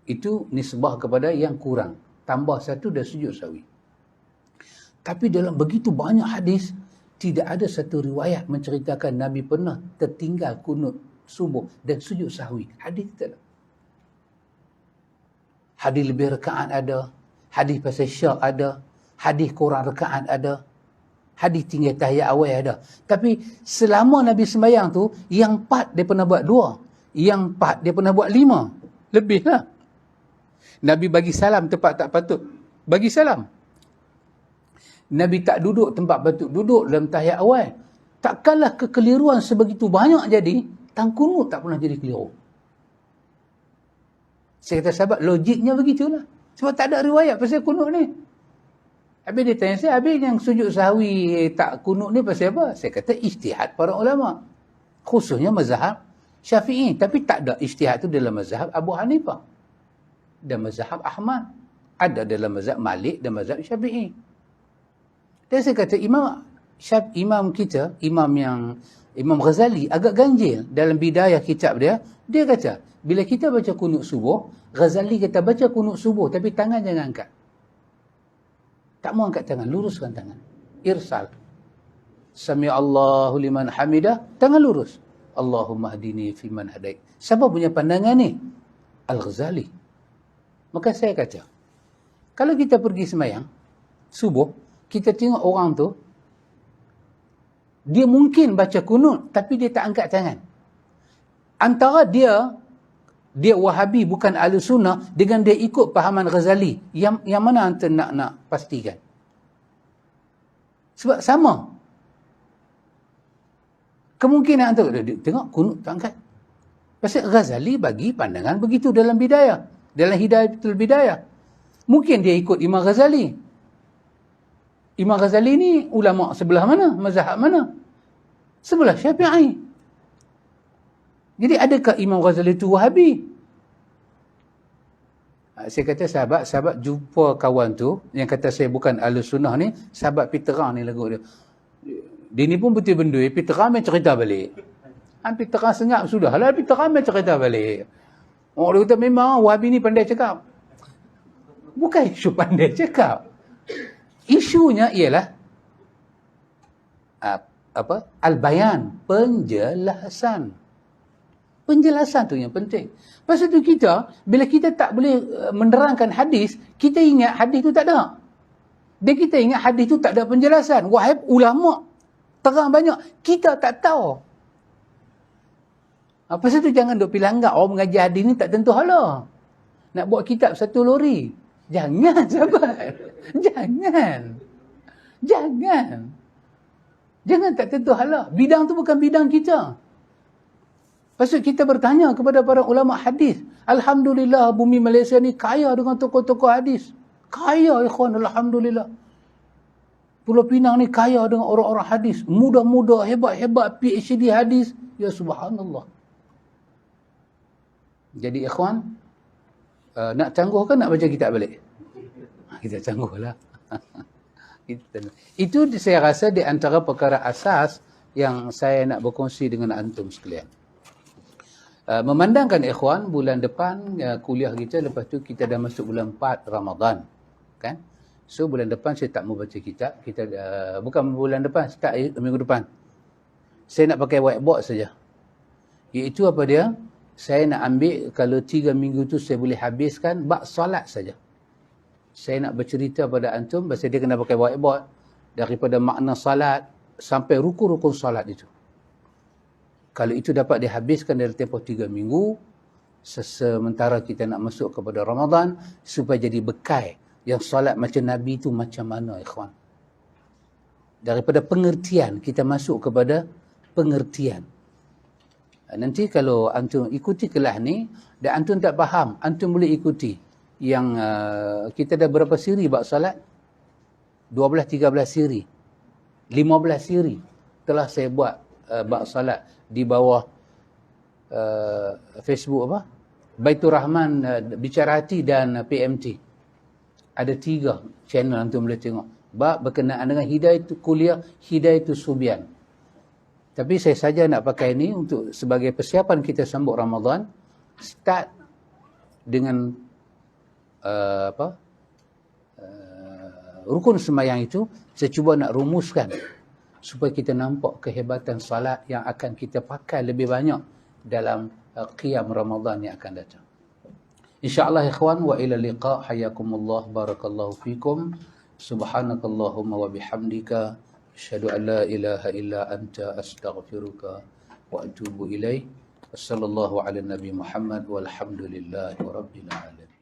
Itu nisbah kepada yang kurang. Tambah satu dah sujud sahwi. Tapi dalam begitu banyak hadis, tidak ada satu riwayat menceritakan Nabi pernah tertinggal kunut subuh dan sujud sahwi. Hadis tak ada. Hadis lebih rakaat ada. Hadis pasal syak ada. Hadis kurang rakaat ada. Hadis tinggal tahiyat awal ada. Tapi selama Nabi sembahyang tu, yang 4 dia pernah buat 2. Yang 4 dia pernah buat 5. Lebih lah. Nabi bagi salam tempat tak patut bagi salam. Nabi tak duduk tempat patut duduk dalam tahiyat awal. Takkanlah kekeliruan sebegitu banyak jadi, tangkunut tak pernah jadi keliru. Saya kata sahabat, logiknya begitulah. Sebab tak ada riwayat pasal kunut ni. Habis dia tanya saya, habis yang sujud sahwi tak kunut ni pasal apa? Saya kata ijtihad para ulama. Khususnya mazhab Syafi'i. Tapi tak ada ijtihad tu dalam mazhab Abu Hanifah. Dan mazhab Ahmad. Ada dalam mazhab Malik dan mazhab Syafi'i. Dan saya kata imam kita, Imam Ghazali agak ganjil dalam bidayah kitab dia. Dia kata, bila kita baca kunut subuh, Ghazali kata baca kunut subuh tapi tangan jangan angkat. Tak mau angkat tangan, luruskan tangan. Irsal. Sami Allahu liman hamidah, tangan lurus. Allahumma hdini fi man hadait. Siapa punya pandangan ni? Al-Ghazali. Maka saya kata, kalau kita pergi sembahyang subuh, kita tengok orang tu, dia mungkin baca kunut, tapi dia tak angkat tangan. Antara dia Wahabi bukan Ahli Sunnah dengan dia ikut pahaman Ghazali. Yang mana anda nak pastikan? Sebab sama. Kemungkinan anda tengok kunut tak angkat. Pasal Ghazali bagi pandangan begitu dalam bidayah. Dalam Hidayatul Bidayah. Mungkin dia ikut Imam Ghazali. Imam Ghazali ni ulama sebelah mana? Mazhab mana? Sebelah Syafi'i. Jadi adakah Imam Ghazali itu Wahabi? Saya kata sahabat jumpa kawan tu yang kata saya bukan Ahli Sunnah ni, sahabat Peterang ni lagu dia. Dia ni pun betul bendui, Peterang main cerita balik. Peterang sengap sudahlah, Peterang main cerita balik. Oh, dia kata memang Wahabi ni pandai cakap. Bukan isu pandai cakap. Isunya ialah al-bayan, penjelasan. Penjelasan tu yang penting. Pasal tu kita, bila kita tak boleh menerangkan hadis, kita ingat hadis tu tak ada. Dan kita ingat hadis tu tak ada penjelasan. Wahai ulama, terang banyak. Kita tak tahu. Pasal tu jangan duk pergi langgar. Orang mengaji hadis ni tak tentu hala. Nak buat kitab satu lori. Jangan, sahabat. Jangan tak tentu hala. Bidang tu bukan bidang kita. Pasal kita bertanya kepada para ulama hadis. Alhamdulillah bumi Malaysia ni kaya dengan tokoh-tokoh hadis. Kaya ikhwan, alhamdulillah. Pulau Pinang ni kaya dengan orang-orang hadis. Muda-muda, hebat-hebat PhD hadis. Ya subhanallah. Jadi ikhwan, nak tangguh ke nak baca kitab balik? Kita tangguhlah. Itu saya rasa di antara perkara asas yang saya nak berkongsi dengan antum sekalian. Memandangkan ikhwan, bulan depan kuliah kita, lepas tu kita dah masuk bulan 4 Ramadan, kan? So bulan depan saya tak mau baca kitab, kita bukan bulan depan, start minggu depan. Saya nak pakai whiteboard saja. Iaitu apa dia? Saya nak ambil, kalau 3 minggu tu saya boleh habiskan bab solat saja. Saya nak bercerita pada antum, pasal dia kena pakai whiteboard, daripada makna salat sampai rukun-rukun salat itu. Kalau itu dapat dihabiskan dalam tempoh 3 minggu, sementara kita nak masuk kepada Ramadan, supaya jadi bekal yang solat macam Nabi itu macam mana, ikhwan. Daripada pengertian, kita masuk kepada pengertian. Nanti kalau antum ikuti kelas ni, dan antum tak faham, antum boleh ikuti. Yang kita dah berapa siri bab solat? 12-13 siri. 15 siri telah saya buat bab solat di bawah Facebook apa? Baitur Rahman Bicara Hati dan PMT. Ada 3 channel antum boleh tengok. Bab berkenaan dengan Hidayatul Kuliah, Hidayatul Subyan. Tapi saya saja nak pakai ini untuk sebagai persiapan kita sambut Ramadan. Start dengan rukun sembahyang itu, saya cuba nak rumuskan supaya kita nampak kehebatan salat yang akan kita pakai lebih banyak dalam qiyam Ramadan yang akan datang. InsyaAllah ikhwan, wa ila liqa, hayakumullah, barakallahu fikum, subhanakallahumma wa bihamdika, asyhadu an la ilaha illa anta, astaghfiruka wa atubu ilaih. Wassallallahu ala nabi Muhammad walhamdulillahi rabbil alamin.